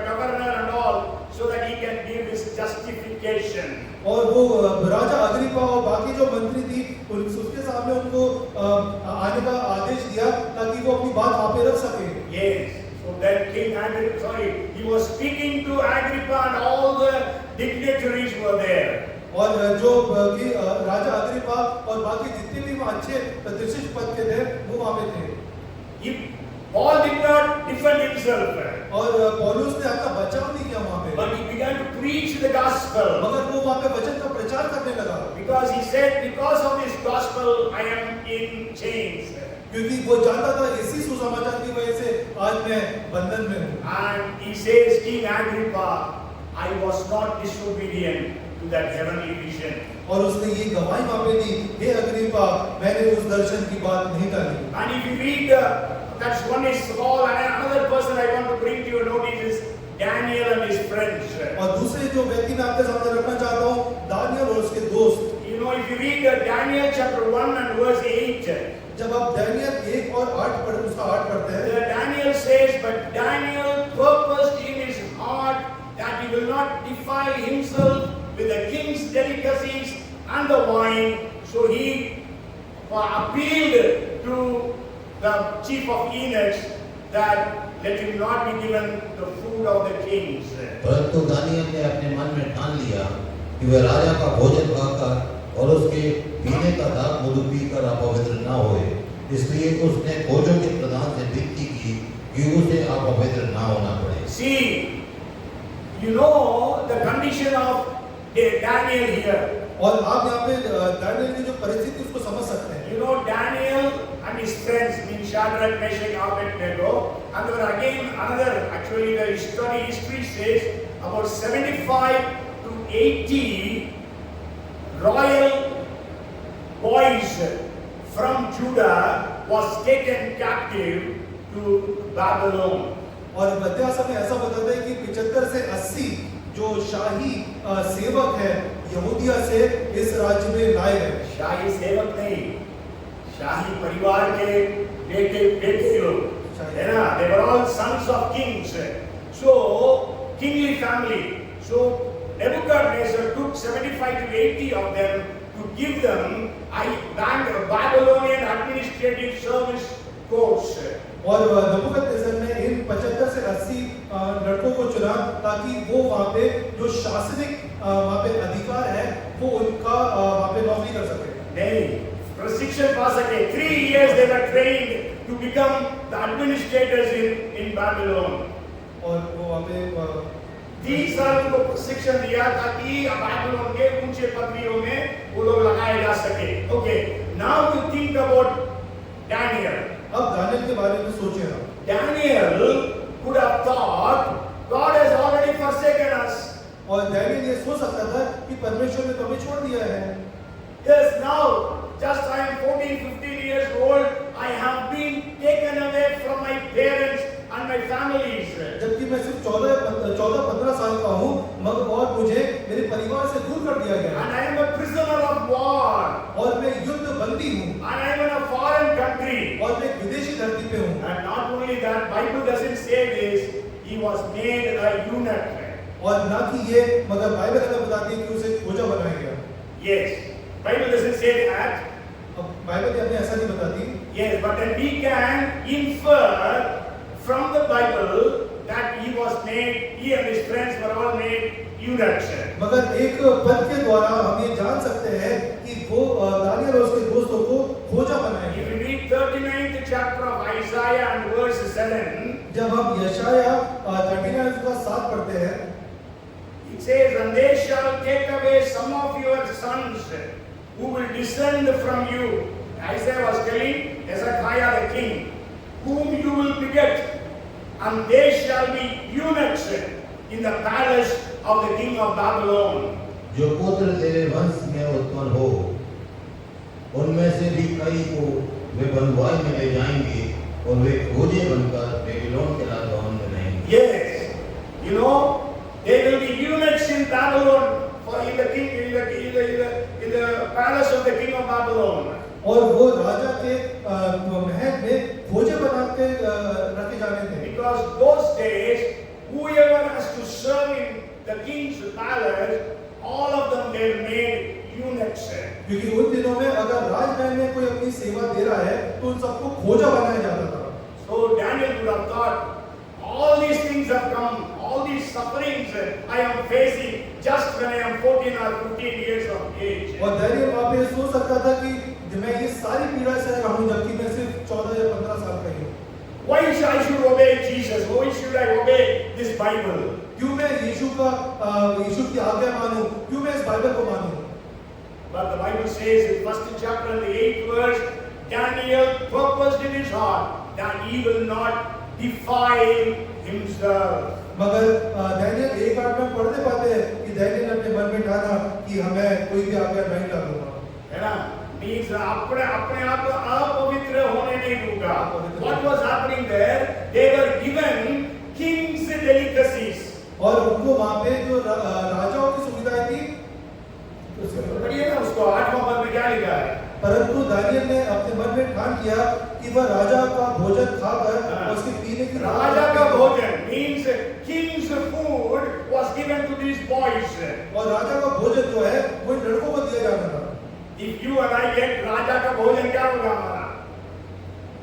governor and all, so that he can give his justification. और वो राजा अग्रिप्पा और बाकी जो मंत्री थी उसके सामने उनको आने का आदेश दिया ताकि वो अपनी बात वहां पे रख सके। Yes. So then King Agrippa, he was speaking to Agrippa and all the dignitaries were there. और जो कि राजा अग्रिप्पा और बाकी जितने भी वहाँ अच्छे प्रतिष्ठित पद के थे वो वहाँ पे थे। Paul did not defend himself, और पौलुस ने अपना बचाव नहीं किया वहाँ पे, but he began to preach the gospel. मगर वो वहाँ पे वचन का प्रचार करने लगा, Because he said, because of this gospel, I am in chains. क्योंकि वो जानता था इसी सुसमाचार की वजह से आज मैं बंधन में हूँ। And he says, King Agrippa, I was not disobedient to that heavenly vision. और उसने ये गवाही वहाँ पे दी, हे अग्रिप्पा, मैंने उस दर्शन की बात नहीं टाली। And if you read, that's one is Saul, and another person I want to bring to your notice is Daniel and his friends. और दूसरे जो व्यक्ति मैं आपके सामने रखना चाहता हूँ, दानियल और उसके दोस्त। You know, if you read Daniel chapter 1 and verse 8, जब आप दानियल 1 और 8 पढ़ उसका 8 पढ़ते हैं, Daniel says, but Daniel purposed in his heart that he will not defile himself with the king's delicacies and the wine. So he appealed to the chief of eunuchs that let him not be given the food of the kings. परंतु दानियल ने अपने मन में ठान लिया कि वह राजा का भोजन खाकर और उसके पीने का दाख मधु पीकर अपवित्र न होए, इसलिए उसने खोजों के प्रधान से विनती की कि उसे अपवित्र न होना पड़े। See, you know the condition of Daniel here. और आप यहाँ पे दानियल की जो परिस्थिति उसको समझ सकते हैं। You know, Daniel and his friends, mean Shadrach, Meshach, Abednego, and there were again another, actually the history says about 75 to 80 royal boys from Judah was taken captive to Babylon. और इतिहास में ऐसा बताता है कि 75 से 80 जो शाही सेवक है यहूदिया से इस राज्य में लाए गए। शाही सेवक नहीं, शाही परिवार के बेटे लोग है ना, they were all sons of kings, so kingly family. So Nebuchadnezzar took 75 to 80 of them to give them a Babylonian administrative service course. और नबूकदनेस्सर ने इन 75 से 80 लड़कों को चुना ताकि वो वहाँ पे जो शासनिक वहाँ पे अधिकार है वो उनका वहाँ पे नौकरी कर सके। नहीं, प्रशिक्षण पा सके। 3 years they were trained to become the administrators in Babylon. और वो वहाँ पे 3 साल उनको प्रशिक्षण दिया ताकि बाबिलोन के ऊंचे पदवियों में वो लोग लगाए जा सके। Okay, now you think about Daniel. अब दानियल के बारे में सोचें आप। Daniel could have thought God has already forsaken us. और दानियल ये सोच सकता था कि परमेश्वर ने तो हमें छोड़ दिया है। Yes, now just I am 14-15 years old, I have been taken away from my parents and my families. जबकि मैं सिर्फ 14-15 साल का हूँ, मगर और मुझे मेरे परिवार से दूर कर दिया गया। And I am a prisoner of war. और मैं युद्ध बंदी हूँ। And I am in a foreign country. और मैं विदेशी धरती पे हूँ। And not only that, Bible doesn't say this. He was made a eunuch. और ना कि ये, मगर बाइबल हमें बताती है कि उसे खोजा बनाया गया। Yes, Bible doesn't say that. अब बाइबल हमें ऐसा नहीं बताती। Yes, but then we can infer from the Bible that he and his friends were all made eunuchs. मगर एक पद के द्वारा हम ये जान सकते हैं कि वो दानियल और उसके दोस्तों को खोजा बनाया If गया। you read 39th chapter of Isaiah and verse 7, जब हम यशाया 39 का 7 पढ़ते हैं, it says, and they shall take away some of your sons who will descend from you. Isaiah was telling Hezekiah the king, whom you will beget, and they shall be eunuchs in the palace of the king of Babylon. जो पुत्र तेरे वंश में उत्पन्न हो, उनमें से भी कई को वे बंधुआई में ले जाएंगे और वे खोजे बनकर बेबीलोन के राजभवन में रहेंगे। Yes, you know, they will be eunuchs in Babylon, for in the palace of the king of Babylon. और वो राजा के थे। Because those days, whoever has to serve in the king's palace, all of them they made eunuchs. क्योंकि उन दिनों में अगर राजमहल में कोई अपनी सेवा दे रहा है तो उन सबको खोजा बनाया जाता था। So Daniel would have thought, all these things have come, all these sufferings I am facing just when I am 14 or 15 years of age. और दानियल वहाँ पे सोच सकता था कि मैं ये सारी पीड़ा सह रहा हूँ जबकि मैं सिर्फ 14 या 15 साल का ही हूँ। Why should I obey Jesus? Why should I obey this Bible? क्यों मैं यीशु की आज्ञा मानूं? क्यों मैं इस बाइबल को मानूं? But the Bible says in first chapter and the 8th verse, Daniel purposed in his heart that he will not defile himself. मगर दानियल 1:8 में पढ़ने पाते हैं कि दानियल ने अपने मन में ठाना कि हमें कोई भी आज्ञा नहीं डालूंगा। है ना? Means अपने आप को अपवित्र होने नहीं दूंगा। What was happening there? They were given king's delicacies. और उनको वहाँ पे जो राजाओं की सुविधाएं थी, पढ़िए ना उसको 8वां पद में क्या लिखा है? परंतु दानियल ने अपने मन में ठान किया कि वह राजा का भोजन खाकर उसके पीने की राजा का भोजन means king's food was given to these boys. और राजा का भोजन जो है वो इन लड़कों को दिया जाता था। If you and I get राजा का भोजन क्या होगा हमारा?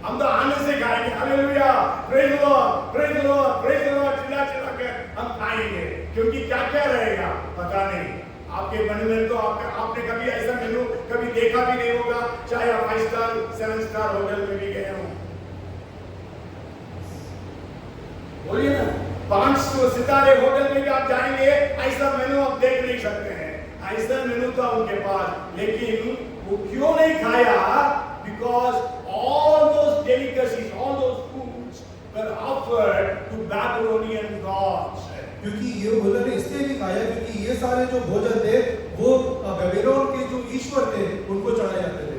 हम तो आनंद से खाएंगे, hallelujah, praise the Lord, praise the Lord, praise the Lord चिल्ला के हम खाएंगे, क्योंकि क्या क्या रहेगा पता नहीं। आपके मन में तो आपने कभी ऐसा मेनू कभी देखा भी नहीं होगा, चाहे आप 5 स्टार 7 स्टार होटल में भी गए हो। बोलिए ना, 5 सितारे होटल में भी आप जाएंगे, ऐसा मेनू आप देख नहीं सकते हैं, ऐसा मेनू था उनके पास। लेकिन वो क्यों नहीं खाया? Because all those delicacies, all those foods were offered to Babylonian gods. क्योंकि ये उन्होंने इसलिए भी खाया क्योंकि ये सारे जो भोजन थे वो बेबीलोन के जो ईश्वर थे उनको चढ़ाए जाते थे।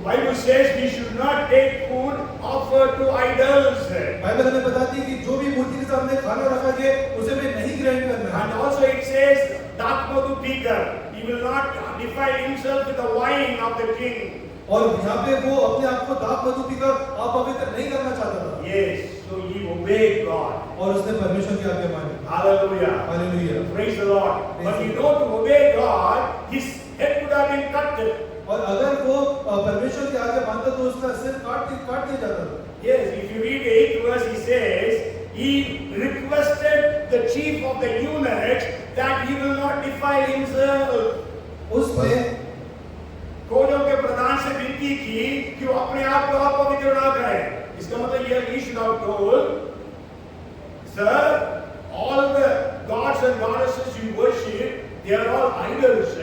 Bible says we should not take food offered to idols. Bible हमें बताती है कि जो भी मूर्ति के सामने खाना रखा गया उसे भी नहीं ग्रहण करना। And also it says that madu speaker, he will not defile himself with the wine of the king. और यहाँ पे वो अपने आप को दाख मधु पीकर अपवित्र नहीं करना चाहता था। Yes, so he obeyed God. और उसने परमेश्वर की आज्ञा मानी। Hallelujah. Hallelujah. Praise the Lord. But you know, to obey God, his head could have been cut. और अगर वो परमेश्वर की आज्ञा मानता तो उसका सिर काट दिया जाता था। Yes, if you read the 8th verse, he says, he requested the chief of the eunuchs that he will not defile himself. उसने खोजों के प्रधान से विनती की कि वो अपने आप को अपवित्र ना करे। इसका मतलब यह he should have told, sir, all the gods and goddesses you worship, they are all idols.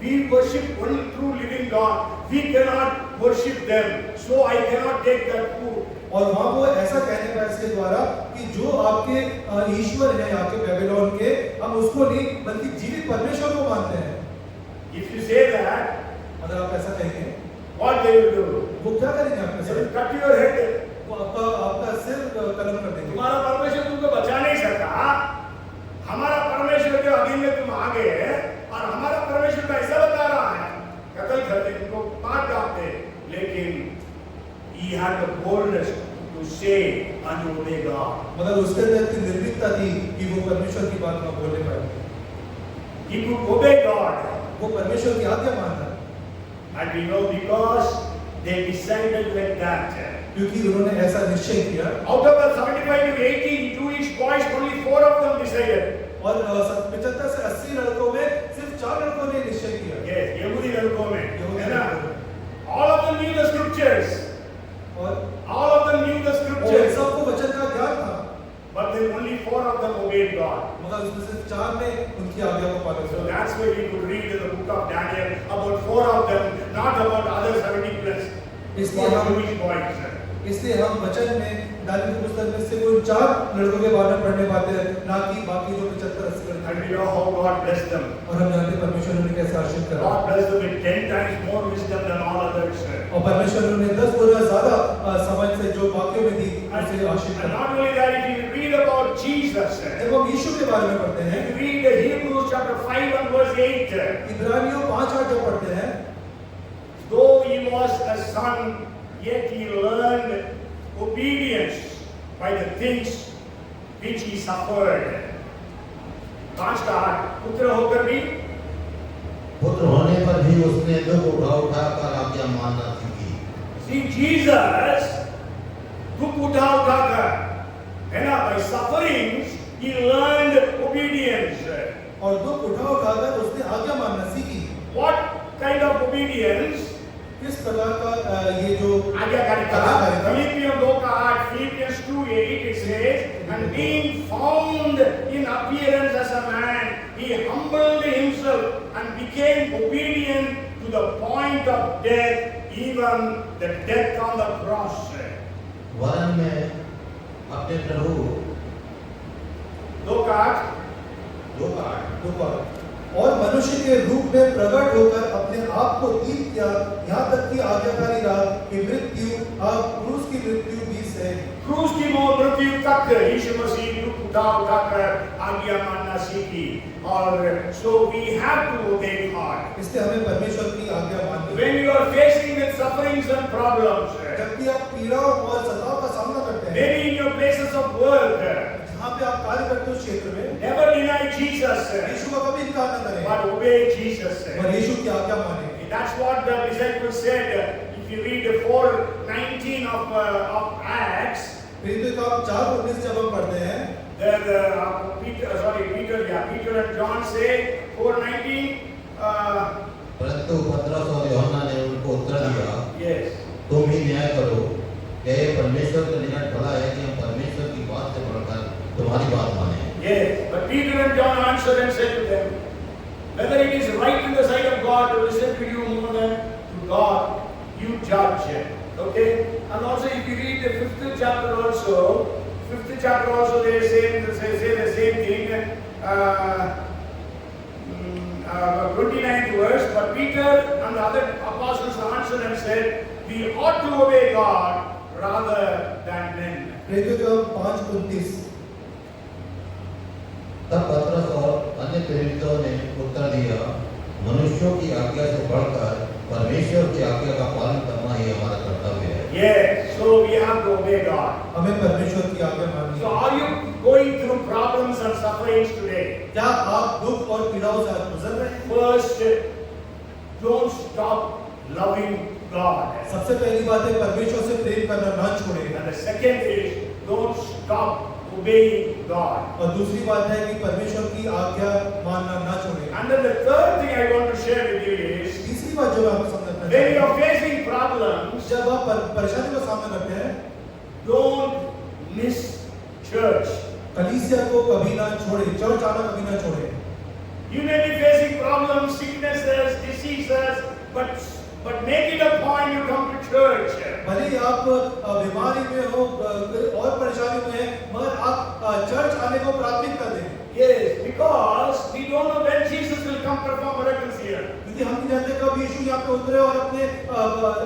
We worship one true living God. We cannot worship them, so I cannot take that food. और वहाँ वो ऐसा कहने का इसके द्वारा कि जो आपके ईश्वर हैं आपके बेबीलोन के, हम उसको नहीं बल्कि जीवित परमेश्वर को मानते हैं। If you say that, अगर आप ऐसा कहेंगे, what they will do? वो क्या करेंगे आपके They will साथ? cut your head. वो आपका सिर कलम कर देंगे। तुम्हारा परमेश्वर तुमको बचा नहीं सकता। हमारा परमेश्वर के अधीन में तुम आ गए और हमारा परमेश्वर का ऐसा बता रहा है, कत्ल करते, तुमको मार डालते। लेकिन he had the boldness to say and obey God. मगर उसके अंदर इतनी निर्भीकता थी कि वो परमेश्वर की बात ना बोलने पाए। He could obey God. वो परमेश्वर की आज्ञा मानता। And we know because they decided like that. क्योंकि उन्होंने ऐसा निश्चय किया। Out of the 75 to 80 Jewish boys, only 4 of them decided. और 75 से 80 लड़कों में सिर्फ 4 लड़कों ने निश्चय किया। Yes, यहूदी लड़कों में, यहूदी है ना? लड़कों All of them knew the scriptures. और All of them knew the scriptures. सबको वचन का ज्ञान था। But then only 4 of them obeyed God. मगर उसमें से 4 ने उनकी आज्ञा को पालन So किया। that's why we could read in the book of Daniel about 4 of them, not about other 70 plus. इसलिए हम Jewish boys. इसलिए हम वचन में दानियल की पुस्तक में से कोई 4 लड़कों के बारे में पढ़ने पाते हैं, ना कि बाकी जो 75-80 लड़के। And we know how God blessed them. और हम जानते हैं परमेश्वर ने कैसे आशीष करा। God blessed them with 10 times more wisdom than all others. और परमेश्वर ने 10 गुना ज्यादा समझ से जो बाकियों में दी उसे आशीष And करा। not only that, if you read about Jesus, जब हम यीशु के बारे में पढ़ते हैं, if you read the Hebrews chapter 5 and verse 8, इब्रानियों 5:8 जब पढ़ते हैं, though he was a son, yet he learned obedience by the things which he suffered. 5 का 8, पुत्र होकर भी पुत्र होने पर भी उसने दुख उठाकर आज्ञा मानना सीखी। See, Jesus दुख उठाकर, है ना, by sufferings he learned obedience. और दुख उठाकर उसने आज्ञा मानना सीखी। What kind of obedience? किस प्रकार का ये जो आज्ञाकारिता। आज्ञाकारिता। फिलिपियन 2 का 8, Philippians 2:8 it says, and being found in appearance as a man, he humbled himself and became obedient to the point of death, even the death on the cross. वरन में अपने प्रभु 2 का 8, और मनुष्य के रूप में प्रकट होकर अपने आप को दीन किया, यहाँ तक कि आज्ञाकारी रहा कि मृत्यु, अब क्रूस की मृत्यु भी सही। क्रूस की मृत्यु तक यीशु मसीह दुख उठाकर आज्ञा मानना सीखी। और so we have to obey God. इसलिए हमें परमेश्वर की आज्ञा माननी है। When you are facing with sufferings and problems, जब भी आप पीड़ाओं और सताव का सामना करते हैं, maybe in your places of work, जहाँ पे आप कार्य करते हो क्षेत्र में, never deny Jesus, यीशु का कभी इनकार न करें, but obey Jesus. और यीशु की आज्ञा मानें। That's what the disciples said. If you read the 4:19 of Acts, प्रेरितों का 4:19 जब हम पढ़ते हैं, Peter and John say 4:19. परंतु पतरस और यूहन्ना ने उनको उत्तर दिया, Yes. तुम ही न्याय करो, क्या ये परमेश्वर के निकट भला है कि हम परमेश्वर की बात से बढ़कर तुम्हारी बात माने? Yes. But Peter and John answered and said to them, whether it is right in the sight of God to listen to you more than to God, you judge. Okay? And also if you read the 5th chapter also they say the same thing. 29th verse, but Peter and the other apostles answered and said, we ought to obey God rather than men. प्रेरितों का 5:29। तब पतरस और अन्य प्रेरितों ने उत्तर दिया, मनुष्यों की आज्ञा से बढ़कर परमेश्वर की आज्ञा का पालन करना ही हमारा कर्तव्य है। Yes, so we have to obey God. हमें परमेश्वर की आज्ञा माननी So है। are you going through problems and sufferings today? क्या आप दुख और पीड़ाओं से गुजर रहे हैं? First, don't stop loving God. सबसे पहली बात है परमेश्वर से प्रेम करना ना छोड़ें। And the second is, don't stop obeying God. और दूसरी बात है कि परमेश्वर की आज्ञा मानना ना छोड़ें। And then the third thing I want to share with you is, तीसरी बात जो मैं आपको समझाना when चाहता you हूं, are facing problems, जब आप परेशानी का सामना करते हैं, don't miss church. कलीसिया को कभी ना छोड़ें, चर्च आना कभी ना छोड़ें। You may be facing problems, sicknesses, diseases, but make it a point you come to church. भले ही आप बीमारी में हो और परेशानी में हैं, मगर आप चर्च आने को प्राथमिकता दें। Yes, because we don't know when Jesus will come perform miracles here. क्योंकि हम नहीं जानते कब यीशु यहाँ पे उतरे और अपने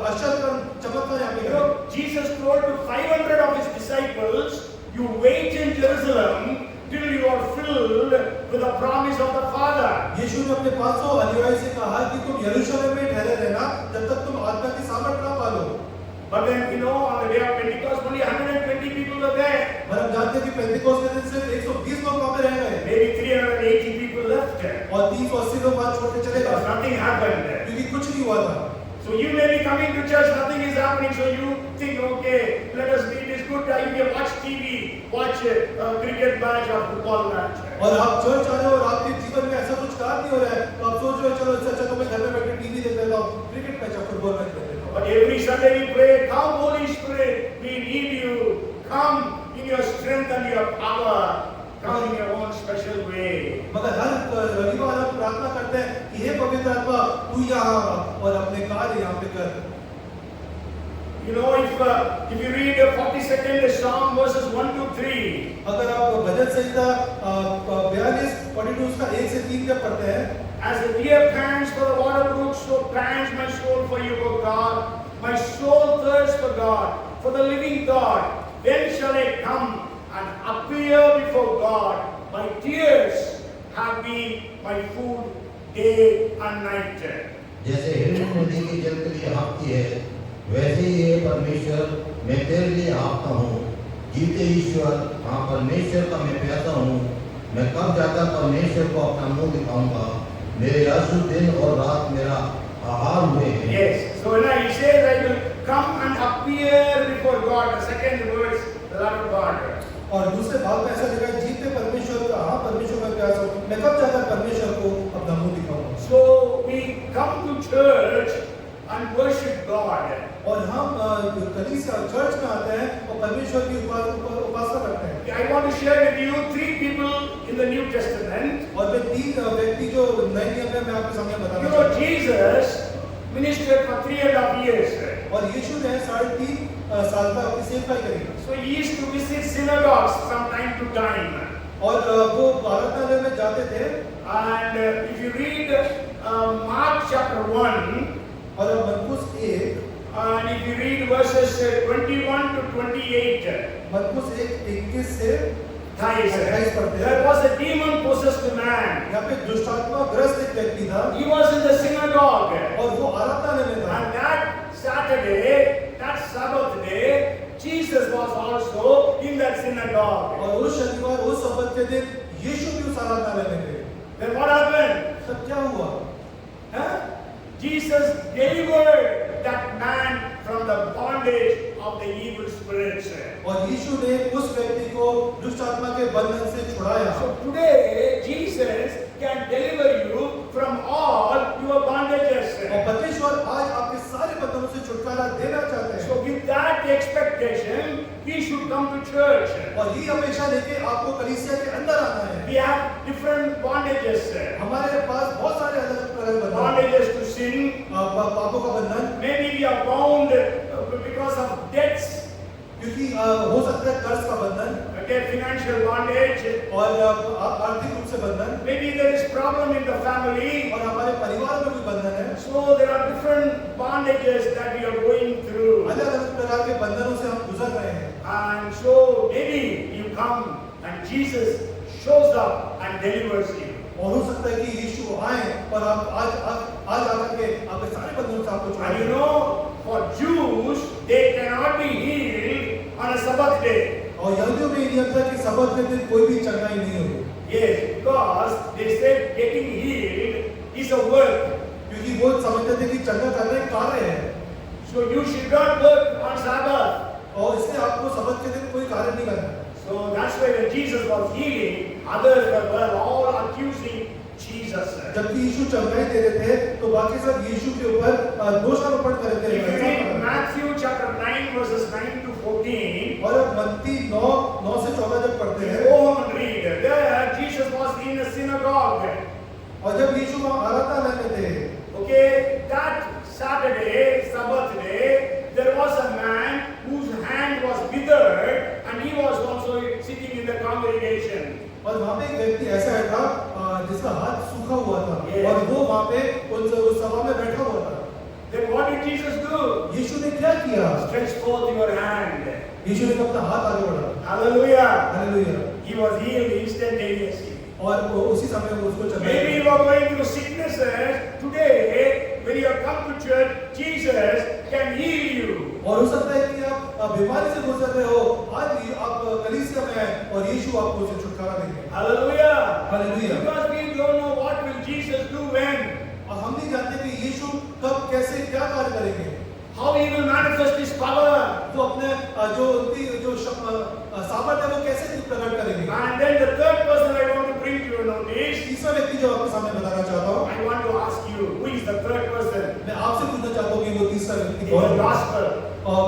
आश्चर्य चमत्कार यहाँ पे You करें। know, Jesus told to 500 of his disciples, you wait in Jerusalem till you are filled with the promise of the Father. यीशु ने अपने 500 अनुयायी से कहा कि तुम यरूशलेम में ठहरे रहना जब तक तुम आत्मा की सामर्थ ना पालो। But then, you know, on the day of Pentecost, only 120 people were there. पर हम जानते हैं कि पेंटिकोस्ट के दिन सिर्फ 120 लोग वहाँ पे रह गए Maybe 380 people left. और 380 लोग वहाँ छोड़ के चले Because गए nothing happened. क्योंकि कुछ नहीं हुआ था। So you may be coming to church, nothing is happening, so you think, okay, let us meet, it's good time, you watch TV, watch a cricket match or football match. और आप चर्च आ रहे हो और आपके जीवन में ऐसा कुछ कार्य नहीं हो रहा है, तो आप सोच रहे हो चलो इससे अच्छा तो मैं घर में बैठ के टीवी देख लेता हूँ, क्रिकेट मैच या फुटबॉल मैच देख लेता हूँ। But every Sunday we pray, come Holy Spirit, we need you, come in your strength and your power, come in your own special way. मगर हर रविवार हम प्रार्थना करते हैं कि हे पवित्र आत्मा तू यहाँ आ और अपने कार्य यहाँ पे कर। You know, if you read the 42nd Psalm verses 1 to 3, अगर आप भजन संहिता 42 उसका 1 से 3 तक पढ़ते हैं, as the deer pants for the water brooks, so pants my soul for you, O God. My soul thirsts for God, for the living God. When shall I come and appear before God? My tears have been my food day and night. जैसे हिरण नदी की जल के लिए हाँफती है, वैसे ही ये परमेश्वर मैं तेरे लिए हाँफता हूँ। जीते ईश्वर, हाँ परमेश्वर का मैं प्यासा हूँ, मैं कब जाकर परमेश्वर को अपना मुंह दिखाऊंगा। मेरे अशुद्ध दिन और रात मेरा आहार हुए हैं। Yes. So now he says, I will come and appear before God. The second verse, the Lord of God. और दूसरे भाग में ऐसा लिखा है, जीते परमेश्वर का, हाँ परमेश्वर का प्यासा हूँ, मैं कब जाकर परमेश्वर को अपना मुंह दिखाऊंगा। So we come to church and worship God. और हम कलीसिया चर्च में आते हैं और परमेश्वर की उपासना करते हैं। I want to share with you three people in the New Testament. और मैं तीन व्यक्ति जो नए नियम में मैं आपके सामने बताना You चाहता know, हूँ। Jesus ministered for 3.5 years. और यीशु ने 3.5 साल तक अपनी सेवकाई करी। So he used to visit synagogues from time to time. और वो आराधनालय में जाते थे। And if you read Mark chapter 1, और मरकुस 1 and if you read verses 21 to 28, मरकुस 1:21 से 28 पढ़ते हैं। there was a demon possessed man. यहाँ पे दुष्टात्मा ग्रस्त एक व्यक्ति था He was in the synagogue. और वो आराधनालय में था। And that Saturday, that Sabbath day, Jesus was also in that synagogue. और उस शनिवार उस सब्बत के दिन यीशु भी उस आराधनालय में थे। Then what happened? तब क्या हुआ? Huh? Jesus delivered that man from the bondage of the evil spirits. और यीशु ने उस व्यक्ति को दुष्ट आत्मा के बंधन से छुड़ाया। So today, Jesus can deliver you from all your bondages. और परमेश्वर आज आपके सारे बंधनों से छुटकारा देना चाहते हैं। So with that expectation, we should come to church. और ये अपेक्षा लेके आपको कलीसिया के अंदर आना है। We have different bondages. हमारे पास बहुत सारे अलग अलग बंधन, Bondages to sin. पापों का बंधन, Maybe we are bound because of debts. क्योंकि हो सकता है कर्ज का बंधन Okay, financial bondage. और आर्थिक रूप से बंधन, Maybe there is problem in the family. और हमारे परिवार में कोई बंधन है। So there are different bondages that we are going through. अलग अलग प्रकार के बंधनों से हम गुजर रहे हैं। And so maybe you come and Jesus shows up and delivers you. और हो सकता है कि यीशु आए और आप आज आकर के आपके सारे बंधनों से आपको छुड़ा And you दें। know, for Jews, they cannot be healed on a Sabbath day. और यहूदियों में ये नियम था कि सब्बत के दिन कोई भी चंगाई नहीं होगी। Yes, because they said getting healed is a work. क्योंकि वो समझते थे कि चंगा करना एक कार्य है So you should not work on Sabbath. और इसलिए आपको सब्बत के दिन कोई कार्य नहीं करना। So that's why when Jesus was healing, others were all accusing Jesus. जबकि यीशु चंगाई दे रहे थे तो बाकी सब यीशु के ऊपर दोषारोपण कर रहे If you read थे। Matthew chapter 9 verses 9 to 14, और अब मत्ती 9 से 14 जब पढ़ते हैं go home and read. There Jesus was in a synagogue. और जब यीशु वहाँ आराधनालय में थे, Okay, that Saturday, Sabbath day, there was a man whose hand was withered and he was also sitting in the congregation. और वहाँ पे एक व्यक्ति ऐसा था जिसका हाथ सूखा हुआ था Yes. और वो वहाँ पे उस सभा में बैठा हुआ था। Then what did Jesus do? यीशु ने क्या किया? Stretch forth your hand. यीशु ने अपना हाथ आगे बढ़ा। Hallelujah. Hallelujah. He was healed instantaneously. और वो उसी समय वो उसको चंगाई Maybe the. you are going through sicknesses. Today, when you have come to church, Jesus can heal you. और हो सकता है कि आप बीमारी से गुजर रहे हो, आज भी आप कलीसिया में हैं और यीशु आपको उसे छुटकारा देंगे। Hallelujah. Hallelujah. Because we don't know what will Jesus do when. और हम नहीं जानते कि यीशु कब कैसे क्या कार्य करेंगे। How he will manifest his power. वो अपने जो उनकी जो सामर्थ्य है वो कैसे प्रकट करेंगे। And then the third person I want to bring to your notice, तीसरा व्यक्ति जो आपके सामने बताना चाहता हूँ, I want to ask you, who is the third person मैं आपसे पूछना चाहता हूँ कि वो तीसरा व्यक्ति in कौन the है? gospel? और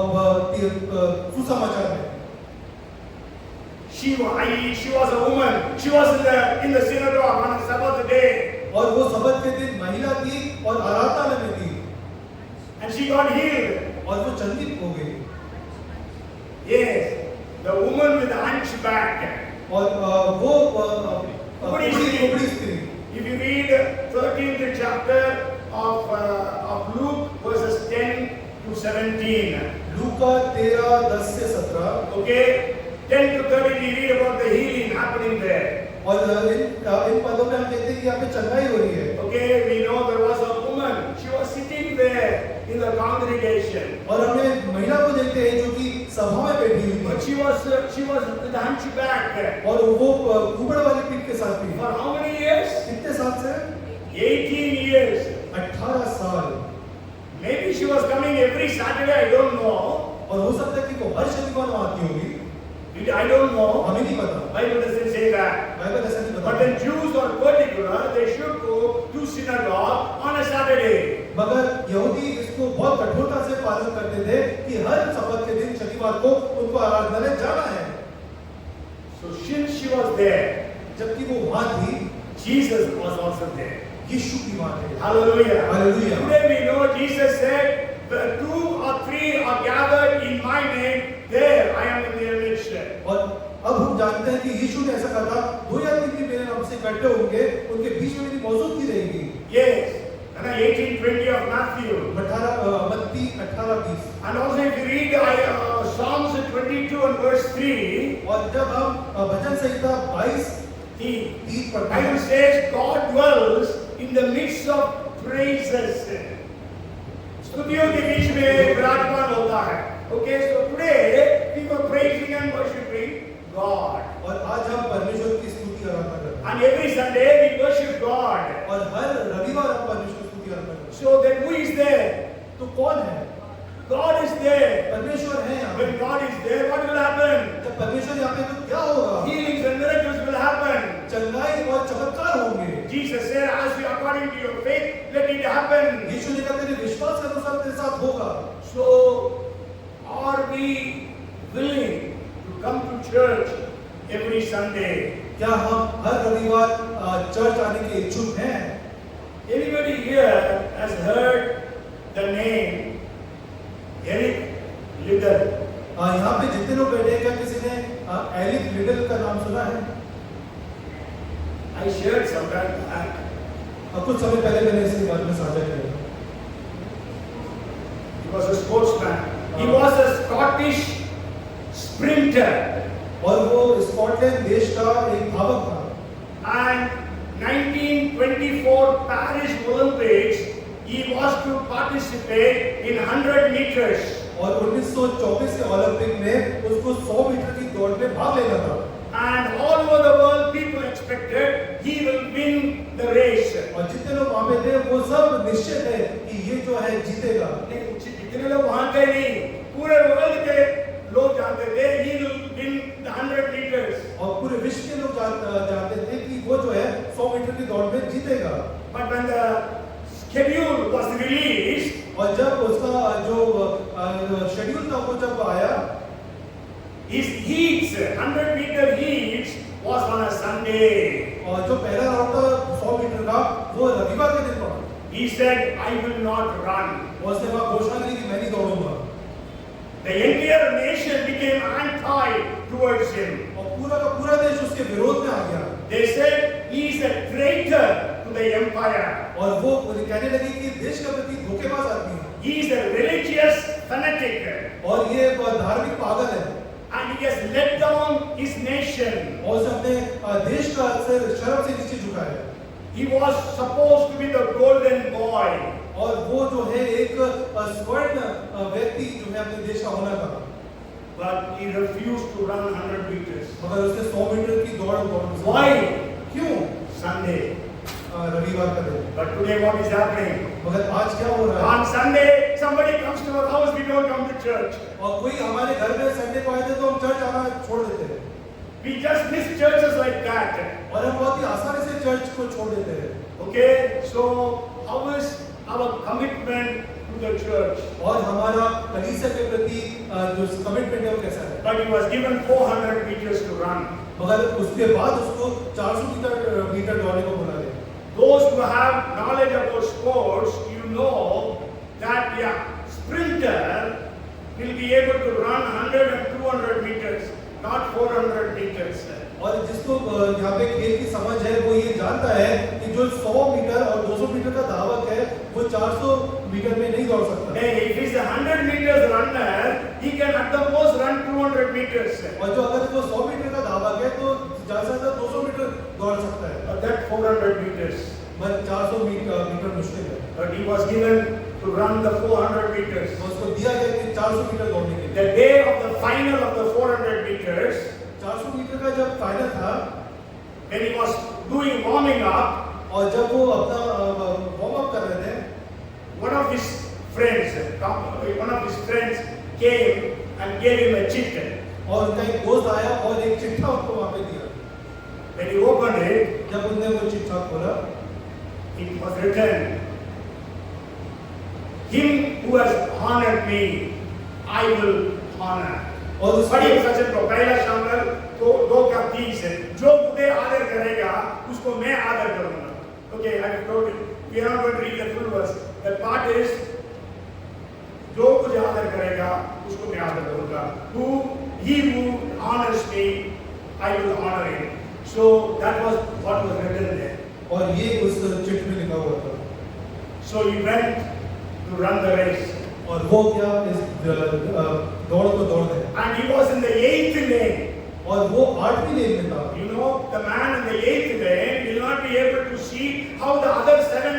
सुसमाचार में She was a woman. She was in the synagogue on a Sabbath day. और वो सब्बत के दिन महिला थी और आराधनालय में थी And she got healed. और वो चंगी हो गई। Yes, the woman with the hunchback. और वो कुबड़ी स्त्री। कुबड़ी स्त्री। If you read 13th chapter of Luke verses 10 to 17. लूका 13:10 से 17। Okay, 10 to 13 we read about the healing happening there. और इन पदों में हम देखते हैं कि यहाँ पे चंगाई हो रही है। Okay, we know there was a woman. She was sitting there in the congregation. और हमने महिला को देखते हैं जो कि सभा में बैठी हुई But थी she was with the hunchback. और वो कुबड़ वाली पीठ के साथ थी। For how many years? कितने साल से? 18 years. 18 साल। Maybe she was coming every Saturday, I don't know. और हो सकता है कि वो हर शनिवार वहाँ आती होगी। I don't know. हमें नहीं पता। Bible doesn't say that. Bible ऐसा नहीं But बताता। then Jews are particular, they should go to synagogue on a Saturday. मगर यहूदी इसको बहुत कठोरता से पालन करते थे कि हर सब्त के दिन शनिवार को उनको आराधनालय जाना है। So since she was there, जबकि वो वहाँ थी, Jesus was also there. यीशु की वहाँ थे। Hallelujah. Hallelujah. Today we know Jesus said, "Where 2 or 3 are gathered in my name, there I am in their midst." और अब हम जानते हैं कि यीशु ने ऐसा कहा था, 2 या 3 भी मेरे नाम से इकट्ठे होंगे, उनके बीच में मेरी मौजूदगी रहेगी। Yes. And 18:20 of Matthew. 18 मत्ती 18:20। And also if you read Psalms 22 and verse 3, और जब हम भजन संहिता 22:3 पढ़ते Bible हैं, says God dwells in the midst of praises. स्तुतियों के बीच में विराजमान होता है। Okay, so today we were praising and worshiping God. और आज हम परमेश्वर की स्तुति आराधना करते हैं। And every Sunday we worship God. और हर रविवार हम परमेश्वर की स्तुति आराधना करते हैं। So then who is there? तो कौन है? God is there. परमेश्वर है यहाँ पे। When God is there, what will happen? जब परमेश्वर यहाँ पे तो क्या होगा? Healings and miracles will happen. चंगाई और चमत्कार होंगे। Jesus said, as you according to your faith, let it happen. यीशु ने कहा तेरे विश्वास के अनुसार तेरे साथ होगा। So, are we willing to come to church every Sunday? क्या हम हर रविवार चर्च आने के इच्छुक हैं? Anybody here has heard the name Eric Liddell? यहाँ पे जितने लोग बैठे हैं, क्या किसी ने एरिक लिडल का नाम सुना है? I shared some time back. कुछ समय पहले मैंने इसके बारे में साझा किया। He was a sportsman. He was a Scottish sprinter. और वो स्कॉटलैंड देश का एक धावक था। And 1924 Paris Olympics, he was to participate in 100 meters. और 1924 के ओलंपिक में उसको 100 मीटर की दौड़ में भाग लेना था। And all over the world, people expected he will win the race. और जितने लोग वहाँ पे थे, वो सब निश्चय थे कि ये जो है जीतेगा। जितने लोग वहाँ थे नहीं, पूरे वर्ल्ड के लोग जानते थे he will win the 100 meters. और पूरे विश्व के लोग जानते थे कि वो जो है 100 मीटर की दौड़ में जीतेगा। But when the schedule was released, और जब उसका जो शेड्यूल था वो जब आया, his heats, 100 meter heats, was on a Sunday. और जो पहला राउंड था 100 मीटर का, वो रविवार के दिन पड़ा। He said, I will not run. और उसने वहाँ घोषणा की कि मैं नहीं दौड़ूंगा। The entire nation became anti towards him. और पूरा का पूरा देश उसके विरोध में आ गया। They said he is a traitor to the empire. और वो कहने लगे कि देश के प्रति धोखेबाज आदमी है। He is a religious fanatic. और ये धार्मिक पागल है। And he has let down his nation. और उसने अपने देश का शर्म से नीचे झुकाया। He was supposed to be the golden boy. और वो जो है एक स्वर्ण व्यक्ति जो है अपने देश का होना था। But he refused to run 100 meters. मगर उसने 100 मीटर की दौड़ दौड़। Why? क्यों? Sunday. रविवार का दिन। But today what is happening? मगर आज क्या हो रहा है? On Sunday, somebody comes to our house, we don't come to church. और कोई हमारे घर में संडे को आए थे तो हम चर्च आना छोड़ देते हैं। We just miss churches like that. और हम बहुत ही आसानी से चर्च को छोड़ देते हैं। Okay, so how is our commitment to the church? और हमारा कलीसिया के प्रति जो कमिटमेंट है वो कैसा है? But he was given 400 meters to run. मगर उसके बाद उसको 400 मीटर दौड़ने को बोला गया। Those who have knowledge about sports, you know that sprinter will be able to run 100 and 200 meters, not 400 meters. और जिसको यहाँ पे खेल की समझ है वो ये जानता है कि जो 100 मीटर और 200 मीटर का धावक है वो 400 मीटर में नहीं दौड़ सकता। If he's a 100 meters runner, he can at the most run 200 meters. और जो अगर वो 100 मीटर का धावक है तो ज्यादा से ज्यादा 200 मीटर दौड़ सकता है। But that 400 meters. बस 400 मीटर मुश्किल है। But he was given to run the 400 meters. तो उसको दिया गया कि 400 मीटर दौड़ने के लिए। The day of the final of the 400 meters, 400 metre का जब फाइनल था, when he was doing warming up, और जब वो अपना वार्म अप कर रहे थे, one of his friends came and gave him a chicken. और उनका एक दोस्त आया और एक चिट्ठा उनको वहाँ पे दिया। When he opened it, जब उनने वो चिट्ठा खोला, it was written, "Him who has honored me, I will honor." और उस बड़ी सचन को पहला शामिल तो 2:30 है, जो मुझे आदर करेगा उसको मैं आदर करूंगा। Okay, I have told you, we are not going to read the full verse. The part is, जो मुझे आदर करेगा उसको मैं आदर करूंगा। He who honors me, I will honor him. So that was what was written there. और ये उस चिट्ठी में लिखा हुआ था। So he went to run the race. और वो क्या इस दौड़ को दौड़ गए। And he was in the 8th lane. और वो 8वीं लेन में था। You know, the man in the 8th lane will not be able to see how the other 7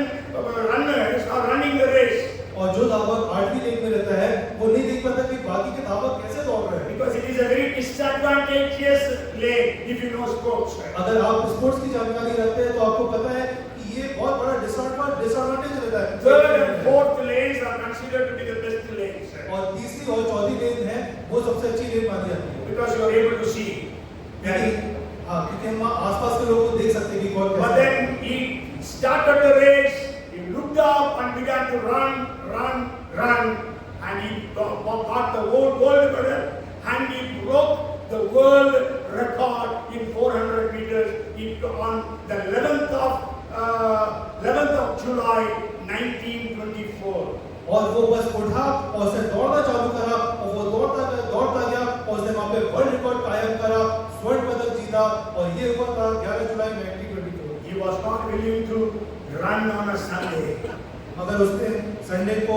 runners are running the race. और जो धावक 8वीं लेन में रहता है, वो नहीं देख पाता कि बाकी के धावक कैसे दौड़ रहे हैं। Because it is a very disadvantageous lane if you know sports. अगर आप स्पोर्ट्स की जानकारी रखते हैं तो आपको पता है कि ये बहुत बड़ा डिसएडवांटेज रहता है। 3rd and 4th lanes are considered to be the best lanes. और तीसरी और चौथी लेन है, वो सबसे अच्छी लेन मानी जाती है। Because you are able to see. हाँ, क्योंकि हम आसपास के लोगों को देख सकते हैं कि कौन कैसा But है। then he started the race. He looked up and began to run, and he got the world medal, and he broke the world record in 400 meters on the 11th of July 1924. और वो बस उठा और उसने दौड़ना चालू करा और वो दौड़ता गया और उसने वहाँ पे वर्ल्ड रिकॉर्ड कायम करा, स्वर्ण पदक जीता और ये हुआ था 11 जुलाई 1924। He was not willing to run on a Sunday. मगर उसने संडे को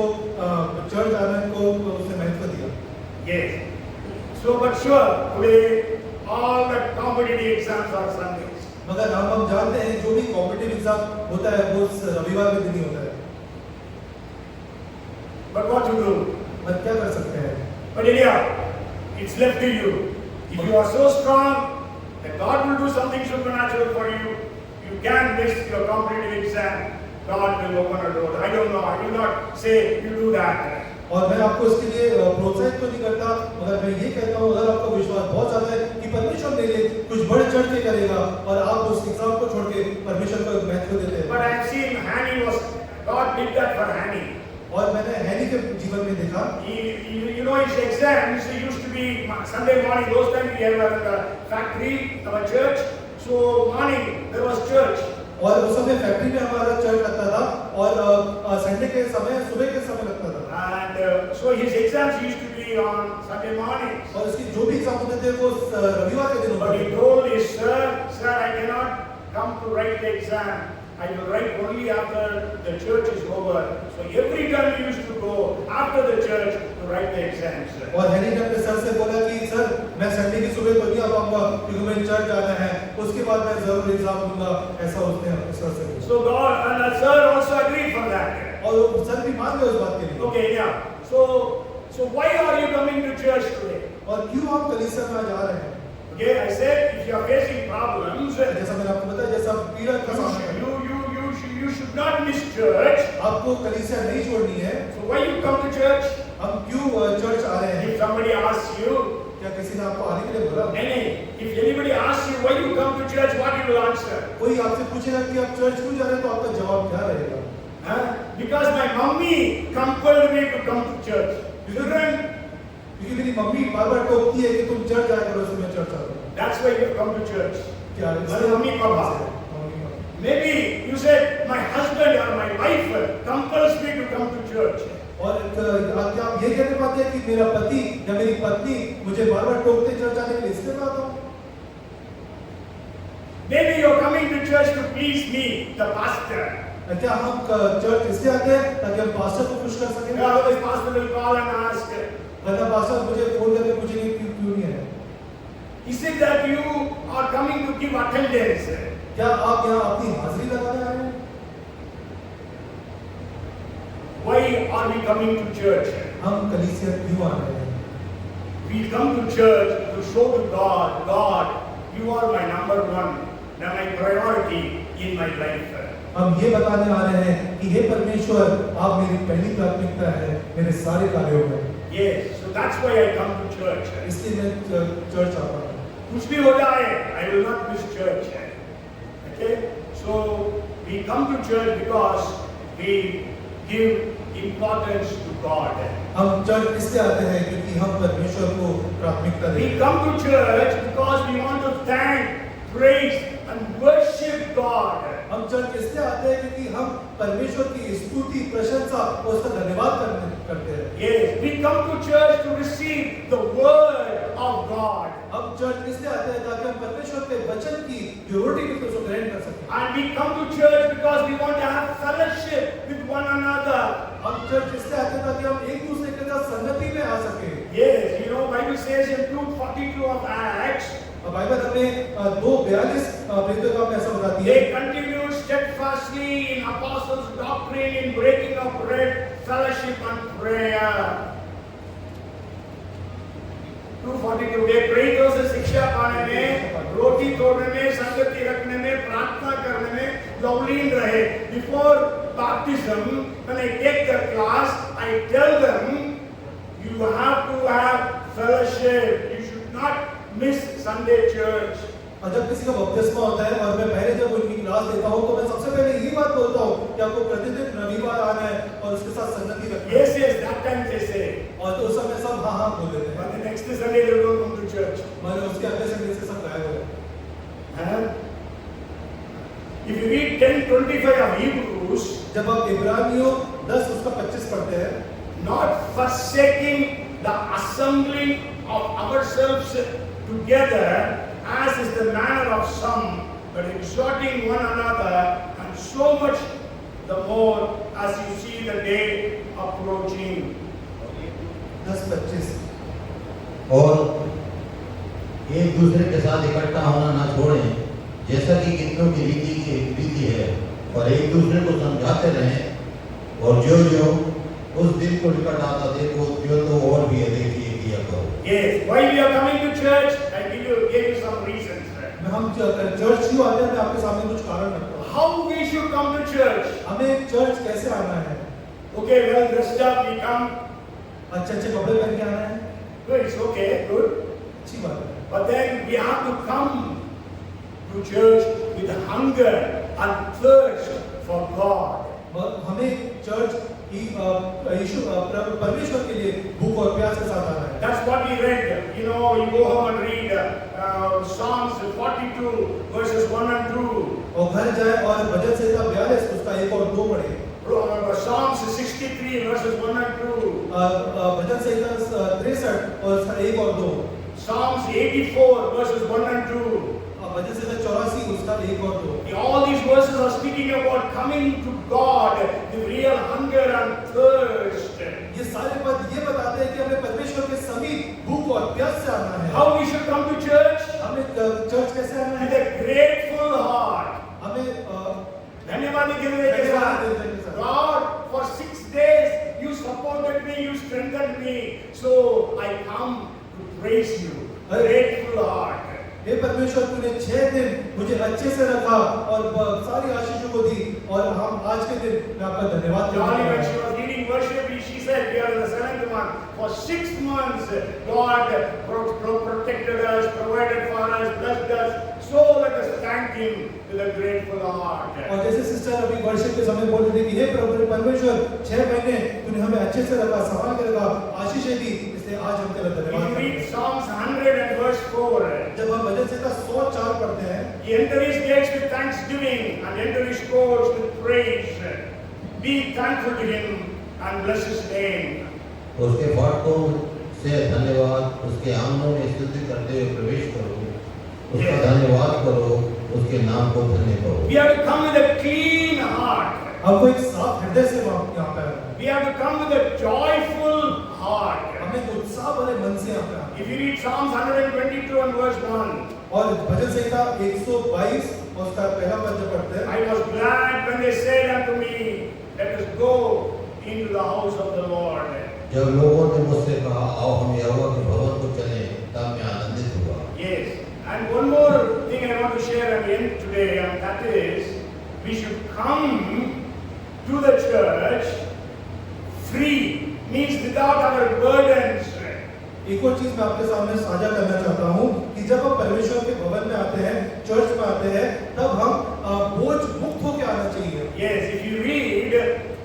चर्च आने को उसने महत्व दिया। Yes. So, but sure, today all the competitive exams are Sundays. मगर हम जानते हैं जो भी कॉम्पिटिटिव एग्जाम होता है वो रविवार के दिन ही होता है। But what to do? पर क्या कर सकते हैं? But anyhow, it's left to you. If you are so strong that God will do something supernatural for you, you can miss your competitive exam. God will open a door. I don't know. I will not say you do that. और मैं आपको इसके लिए प्रोत्साहित तो नहीं करता, मगर मैं ये कहता हूँ अगर आपका विश्वास बहुत ज्यादा है कि परमेश्वर मेरे लिए कुछ बढ़ चढ़ के करेगा और आप उस एग्जाम को छोड़ के परमेश्वर को महत्व देते हैं। But I have seen God did that for Hanny. और मैंने हैनी के जीवन में देखा, You know, his exams used to be Sunday morning. Those times we have the factory, our church. So morning there was church. और उस समय फैक्ट्री में हमारा चर्च लगता था और संडे के समय सुबह के समय लगता था। And so his exams used to be on Sunday mornings. और इसकी जो भी एग्जाम होते थे वो रविवार के दिन But होते he थे। told his sir, I cannot come to write the exam. I will write only after the church is over. So every time he used to go after the church to write the exams. और हैनी ने अपने सर से बोला कि सर मैं संडे की सुबह तो नहीं आ पाऊंगा क्योंकि मैं चर्च जाना है, उसके बाद मैं जरूर एग्जाम दूंगा, ऐसा उसने अपने सर से बोला। So God and the sir also agreed for that. और वो सर भी मान गए उस बात के लिए। Okay, yeah. So why are you coming to church today? और क्यों आप कलीसिया में जा रहे हैं? Okay, I said if you are facing problems, जैसा मैंने आपको बताया, जैसा पीड़ा का सामना है, you should not miss church. आपको कलीसिया नहीं छोड़नी है। So why you come to church? हम क्यों चर्च आ रहे हैं? If somebody asks you, क्या किसी ने आपको आने के लिए बोला? if anybody asks you why you come to church, what you will answer? कोई आपसे पूछेगा कि आप चर्च क्यों जा रहे हैं तो आपका जवाब क्या रहेगा? Because my mummy compelled me to come to church. Children, क्योंकि मेरी मम्मी बार-बार टोकती है कि तुम चर्च जाया करो, इसलिए मैं चर्च आता हूँ। that's why you come to church. क्या mummy papa. Maybe you said my husband or my wife compels me to come to church. और क्या आप ये कहने पाते हैं कि मेरा पति या मेरी पत्नी मुझे बार-बार टोकते चर्च आने के लिए, इसलिए मैं आता हूँ? Maybe you are coming to church to please me, the pastor. क्या हम चर्च इसलिए आते हैं ताकि हम पास्टर को खुश कर सकें? Otherwise, pastor will call and ask, वरना पास्टर मुझे फोन करके पूछेंगे क्यों नहीं है? is it that you are coming to give attendance? क्या आप यहाँ अपनी हाजिरी लगाने आए हैं? Why are we coming to church? हम कलीसिया क्यों आ रहे हैं? We come to church to show to God, God, you are my number one, now my priority in my life. हम ये बताने आ रहे हैं कि हे परमेश्वर, आप मेरी पहली प्राथमिकता है मेरे सारे कार्यों में। Yes, so that's why I come to church. इसलिए मैं चर्च आता हूँ। कुछ भी हो जाए, I will not miss church. Okay, so we come to church because we give importance to God. हम चर्च इसलिए आते हैं क्योंकि हम परमेश्वर को प्राथमिकता We देते हैं। come to church because we want to thank, praise and worship God. हम चर्च इसलिए आते हैं क्योंकि हम परमेश्वर की स्तुति, प्रशंसा और उसका धन्यवाद करते हैं। Yes, we come to church to receive the word of God. हम चर्च इसलिए आते हैं ताकि हम परमेश्वर के वचन की जो रोटी मिलती है उसको ग्रहण कर सकें। And we come to church because we want to have fellowship with one another. हम चर्च इसलिए आते हैं ताकि हम एक दूसरे के साथ संगति में आ सकें। Yes, you know, Bible says in 2:42 of Acts, Bible हमें 2:42 प्रेरितों का ऐसा बताती है। they continued steadfastly in apostles' doctrine, in breaking of bread, fellowship and prayer. 2:42 वे प्रेरितों से शिक्षा पाने में, रोटी तोड़ने में, संगति रखने में, प्रार्थना करने में लवलीन रहे। Before baptism, when I take the class, I tell them, you have to have fellowship. You should not miss Sunday church. और जब किसी का बपतिस्मा होता है और मैं पहले जब उनकी क्लास देता हूँ तो मैं सबसे पहले यही बात बोलता हूँ कि आपको प्रतिदिन रविवार आना है और उसके साथ संगति रखनी है। Yes, yes, that time they say. और तो उस समय सब हाँ हाँ बोल देते हैं। But the next Sunday they don't come to church. मगर उसके अगले संडे से सब गायब हो गए। Huh? If you read 10:25 of Hebrews, जब आप इब्रानियों 10 उसका 25 पढ़ते हैं, not forsaking the assembling of ourselves together, as is the manner of some, but exhorting one another, and so much the more as you see the day approaching. 10:25 और एक दूसरे के साथ इकट्ठा होना ना छोड़ें, जैसा कि कितनों की रीति है, और एक दूसरे को समझाते रहें, और जो उस दिन को निकट आता देखो तो और भी अधिक ये किया करो। Yes, why we are coming to church? I gave you some reasons. हम चर्च क्यों आते हैं मैं आपके सामने कुछ कारण रखता हूँ। How we should come to church? हमें चर्च कैसे आना है? Okay, well dressed up, we come. अच्छे अच्छे कपड़े पहन के आना है, Good, it's okay, good. अच्छी बात है। But then we have to come to church with hunger and thirst for God. हमें चर्च यीशु परमेश्वर के लिए भूख और प्यास के साथ आना है। That's what we read. You know, you go home and read Psalms 42 verses 1 and 2. और घर जाए और भजन संहिता 42 उसका 1 और 2 पढ़े। Psalms 63 verses 1 and 2. भजन संहिता 63 और उसका 1 और 2। Psalms 84 verses 1 and 2. भजन संहिता 84 उसका 1 और 2। All these verses are speaking about coming to God with real hunger and thirst. ये सारे पद ये बताते हैं कि हमें परमेश्वर के समीप भूख और प्यास से आना है। How we should come to church? हमें चर्च कैसे आना With है? a grateful heart. हमें धन्यवाद के लिए के साथ। God, for 6 days you supported me, you strengthened me, so I come to praise you. Grateful heart. हे परमेश्वर तूने 6 दिन मुझे अच्छे से रखा और सारी आशीषों को दी और हम आज के दिन मैं आपका धन्यवाद करता Johnny, when हूं। she was leading worship, she said, we are in the 7th month. For 6 months, God protected us, provided for us, blessed us. So let us thank Him with a grateful heart. और जैसे सिस्टर अभी वर्शिप के समय बोल रही थी कि हे प्रभु परमेश्वर 6 महीने तूने हमें अच्छे से रखा, संभाल के रखा, आशीषें दी, इसलिए आज हम तेरा धन्यवाद If you करते read हैं। Psalms 100 and verse 4, जब हम भजन संहिता 104 पढ़ते हैं, He enter His gates with thanksgiving and enter His courts with praise. Be thankful to Him and bless His name. उसके फाटकों से धन्यवाद, उसके आंगनों में स्तुति करते हुए प्रवेश करो, उसका धन्यवाद करो, उसके नाम को धन्य करो। We have to come with a clean heart. हमको एक साफ हृदय से यहाँ पे आना है। We have to come with a joyful heart. हमें एक उत्साह भरे मन से यहाँ पे आना है। If you read Psalms 122 and verse 1, और भजन संहिता 122 और उसका पहला पद जब पढ़ते हैं, I was glad when they said unto me, let us go into the house of the Lord. जब लोगों ने मुझसे कहा आओ हम यहोवा के भवन को चलें, तब मैं आनंदित हुआ। Yes. And one more thing I want to share again today, and that is we should come to the church free, means without our burdens. एक और चीज मैं आपके सामने साझा करना चाहता हूँ कि जब हम परमेश्वर के भवन में आते हैं, चर्च में आते हैं, तब हम बोझ मुक्त होकर आना चाहिए। Yes, if you read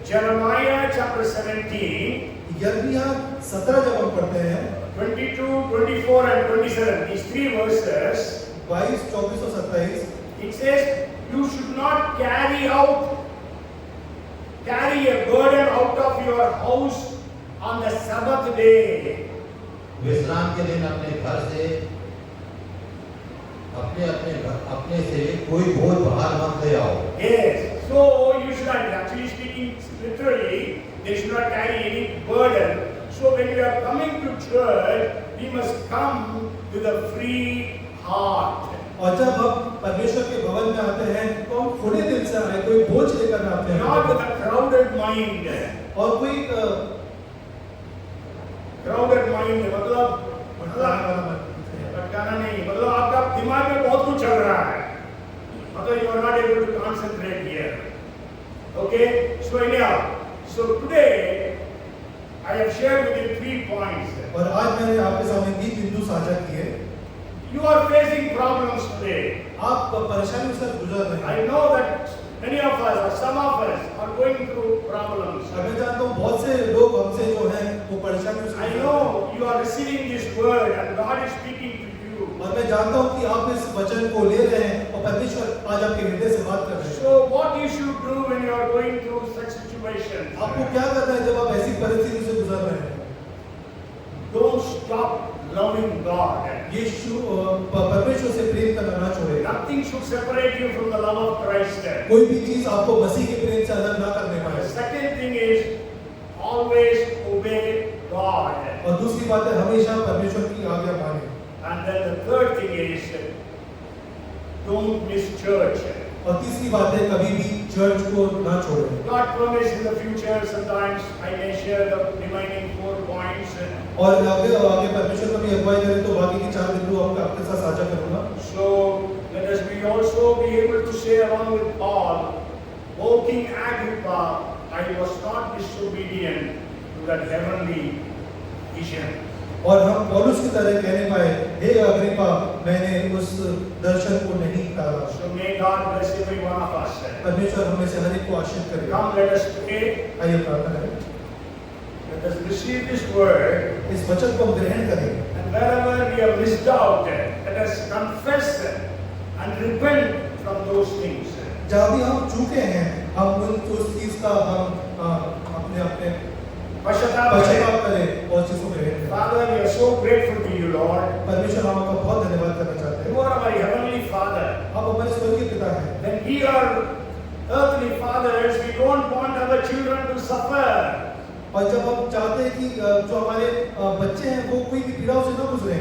Jeremiah chapter 17, यिर्मयाह 17 जब हम पढ़ते हैं, 22, 24 and 27, these three verses, 22, 24 और 27, it says you should not carry a burden out of your house on the Sabbath day. विश्राम के दिन अपने घर से अपने से कोई बोझ बाहर मत ले आओ। Yes, so you should not, actually speaking literally, they should not carry any burden. So when we are coming to church, we must come with a free heart. और जब हम परमेश्वर के भवन में आते हैं, तो हम खुले दिल से आए, कोई बोझ लेकर ना आते हैं। Not with a crowded mind. और कोई crowded mind मतलब भटकाना नहीं, मतलब आपका दिमाग में बहुत कुछ चल रहा है, मतलब you are not able to concentrate here. Okay, so anyhow, so today I have shared with you 3 points. और आज मैंने आपके सामने 3 बिंदु साझा किए। You are facing problems today. आप परेशानी से गुजर रहे हैं। I know that many of us or some of us are going through problems. मैं जानता हूँ बहुत से लोग हमसे जो हैं वो परेशानियों से I know you are receiving this word and God is speaking to you. और मैं जानता हूँ कि आप इस वचन को ले रहे हैं और परमेश्वर आज आपके हृदय से बात कर रहे हैं। So what you should do when you are going through such situations? आपको क्या करना है जब आप ऐसी परिस्थिति से गुजर रहे हैं? Don't stop loving God. यीशु परमेश्वर से प्रेम करना ना छोड़े। Nothing should separate you from the love of Christ. कोई भी चीज आपको मसीह के प्रेम से अलग ना करने The पाए। second thing is always obey God. और दूसरी बात है हमेशा परमेश्वर की आज्ञा माने। And then the third thing is don't miss church. और तीसरी बात है कभी भी चर्च को ना छोड़े। God promised in the future sometimes I may share the remaining 4 points. और आगे परमेश्वर कभी अगुवाई करे तो बाकी की 4 बिंदु आपके साथ साझा करूंगा। So let us be also be able to say along with Paul, O King Agrippa, I was not disobedient to that heavenly vision. और हम पौलुस की तरह कहने पाए, हे अग्रिप्पा, मैंने उस दर्शन को नहीं टाला। So may God bless every one of us. परमेश्वर हमें से हर एक को आशीष करे। Come, let us pray. आइए प्रार्थना करें। Let us receive this word. इस वचन को हम ग्रहण करें। And wherever we have missed out, let us confess and repent from those things. जहाँ भी हम चूके हैं, हम उस चीज का हम अपने पश्चाताप करें और चीजों को ग्रहण करें। Father, we are so grateful to you, Lord. परमेश्वर हम आपका बहुत धन्यवाद करना चाहते You हैं। are our heavenly Father. आप हमारे स्वर्गीय पिता हैं। When we are earthly fathers, we don't want our children to suffer. और जब हम चाहते हैं कि जो हमारे बच्चे हैं वो कोई भी पीड़ाओं से न गुजरे,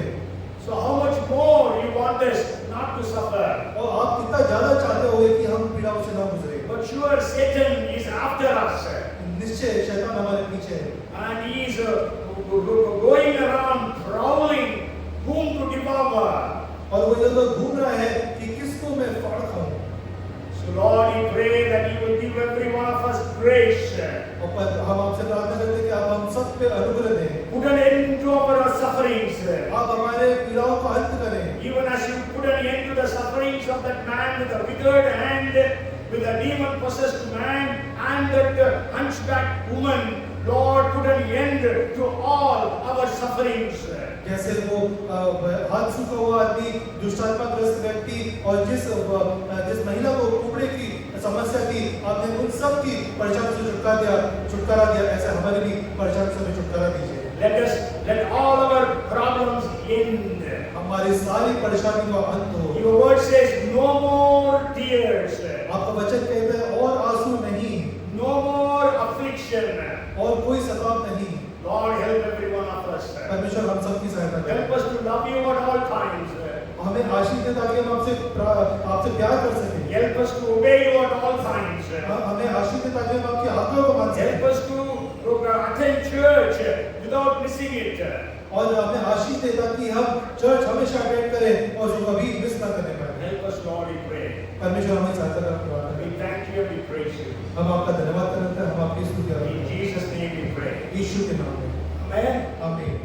So how much more you want us not to suffer? और आप कितना ज्यादा चाहते हो कि हम पीड़ाओं से न गुजरे। But sure, Satan is after us. निश्चय शैतान हमारे पीछे है And he is going around prowling whom to devour. और वो इधर घूम रहा है कि किसको मैं फाड़ खाऊं। So Lord, we pray that you will give every one of us grace. और हम आपसे प्रार्थना करते हैं कि आप हम सब पे अनुग्रह दें। Put an end to our sufferings. आप हमारे पीड़ाओं का अंत करें। Even as you put an end to the sufferings of that man with a withered hand, with a demon-possessed man, and that hunchback woman, Lord, put an end to all our sufferings. जैसे वो हाथ सूखा हुआ आदमी, दुष्टात्माग्रस्त व्यक्ति और जिस महिला को कुबड़े की समस्या थी, आपने उन सब की परेशानी से छुटकारा दिया, ऐसे हमारे भी परेशानी से छुटकारा दीजिए। Let all our problems end. हमारी सारी परेशानी का अंत हो। Your word says no more tears, आपका वचन कहता है और आंसू नहीं, no more affliction. और कोई सताव नहीं। Lord, help every one of us. परमेश्वर हम सबकी सहायता करें। Help us to love you at all times. हमें आशीष दे ताकि हम आपसे प्यार कर सकें। Help us to obey you at all times. हमें आशीष दे ताकि हम आपकी आज्ञा को मान सकें। Help us to program, attend church without missing it. और हमें आशीष दे ताकि हम चर्च हमेशा अटेंड करें और उसको कभी मिस ना करने पाए। Help us, Lord, we pray. परमेश्वर हमें सहायता करना प्रार्थना We करें। thank you and we praise you. हम आपका धन्यवाद करते हैं, हम आपकी स्तुति करते In हैं। Jesus' name we pray. यीशु के नाम में Amen. आमीन।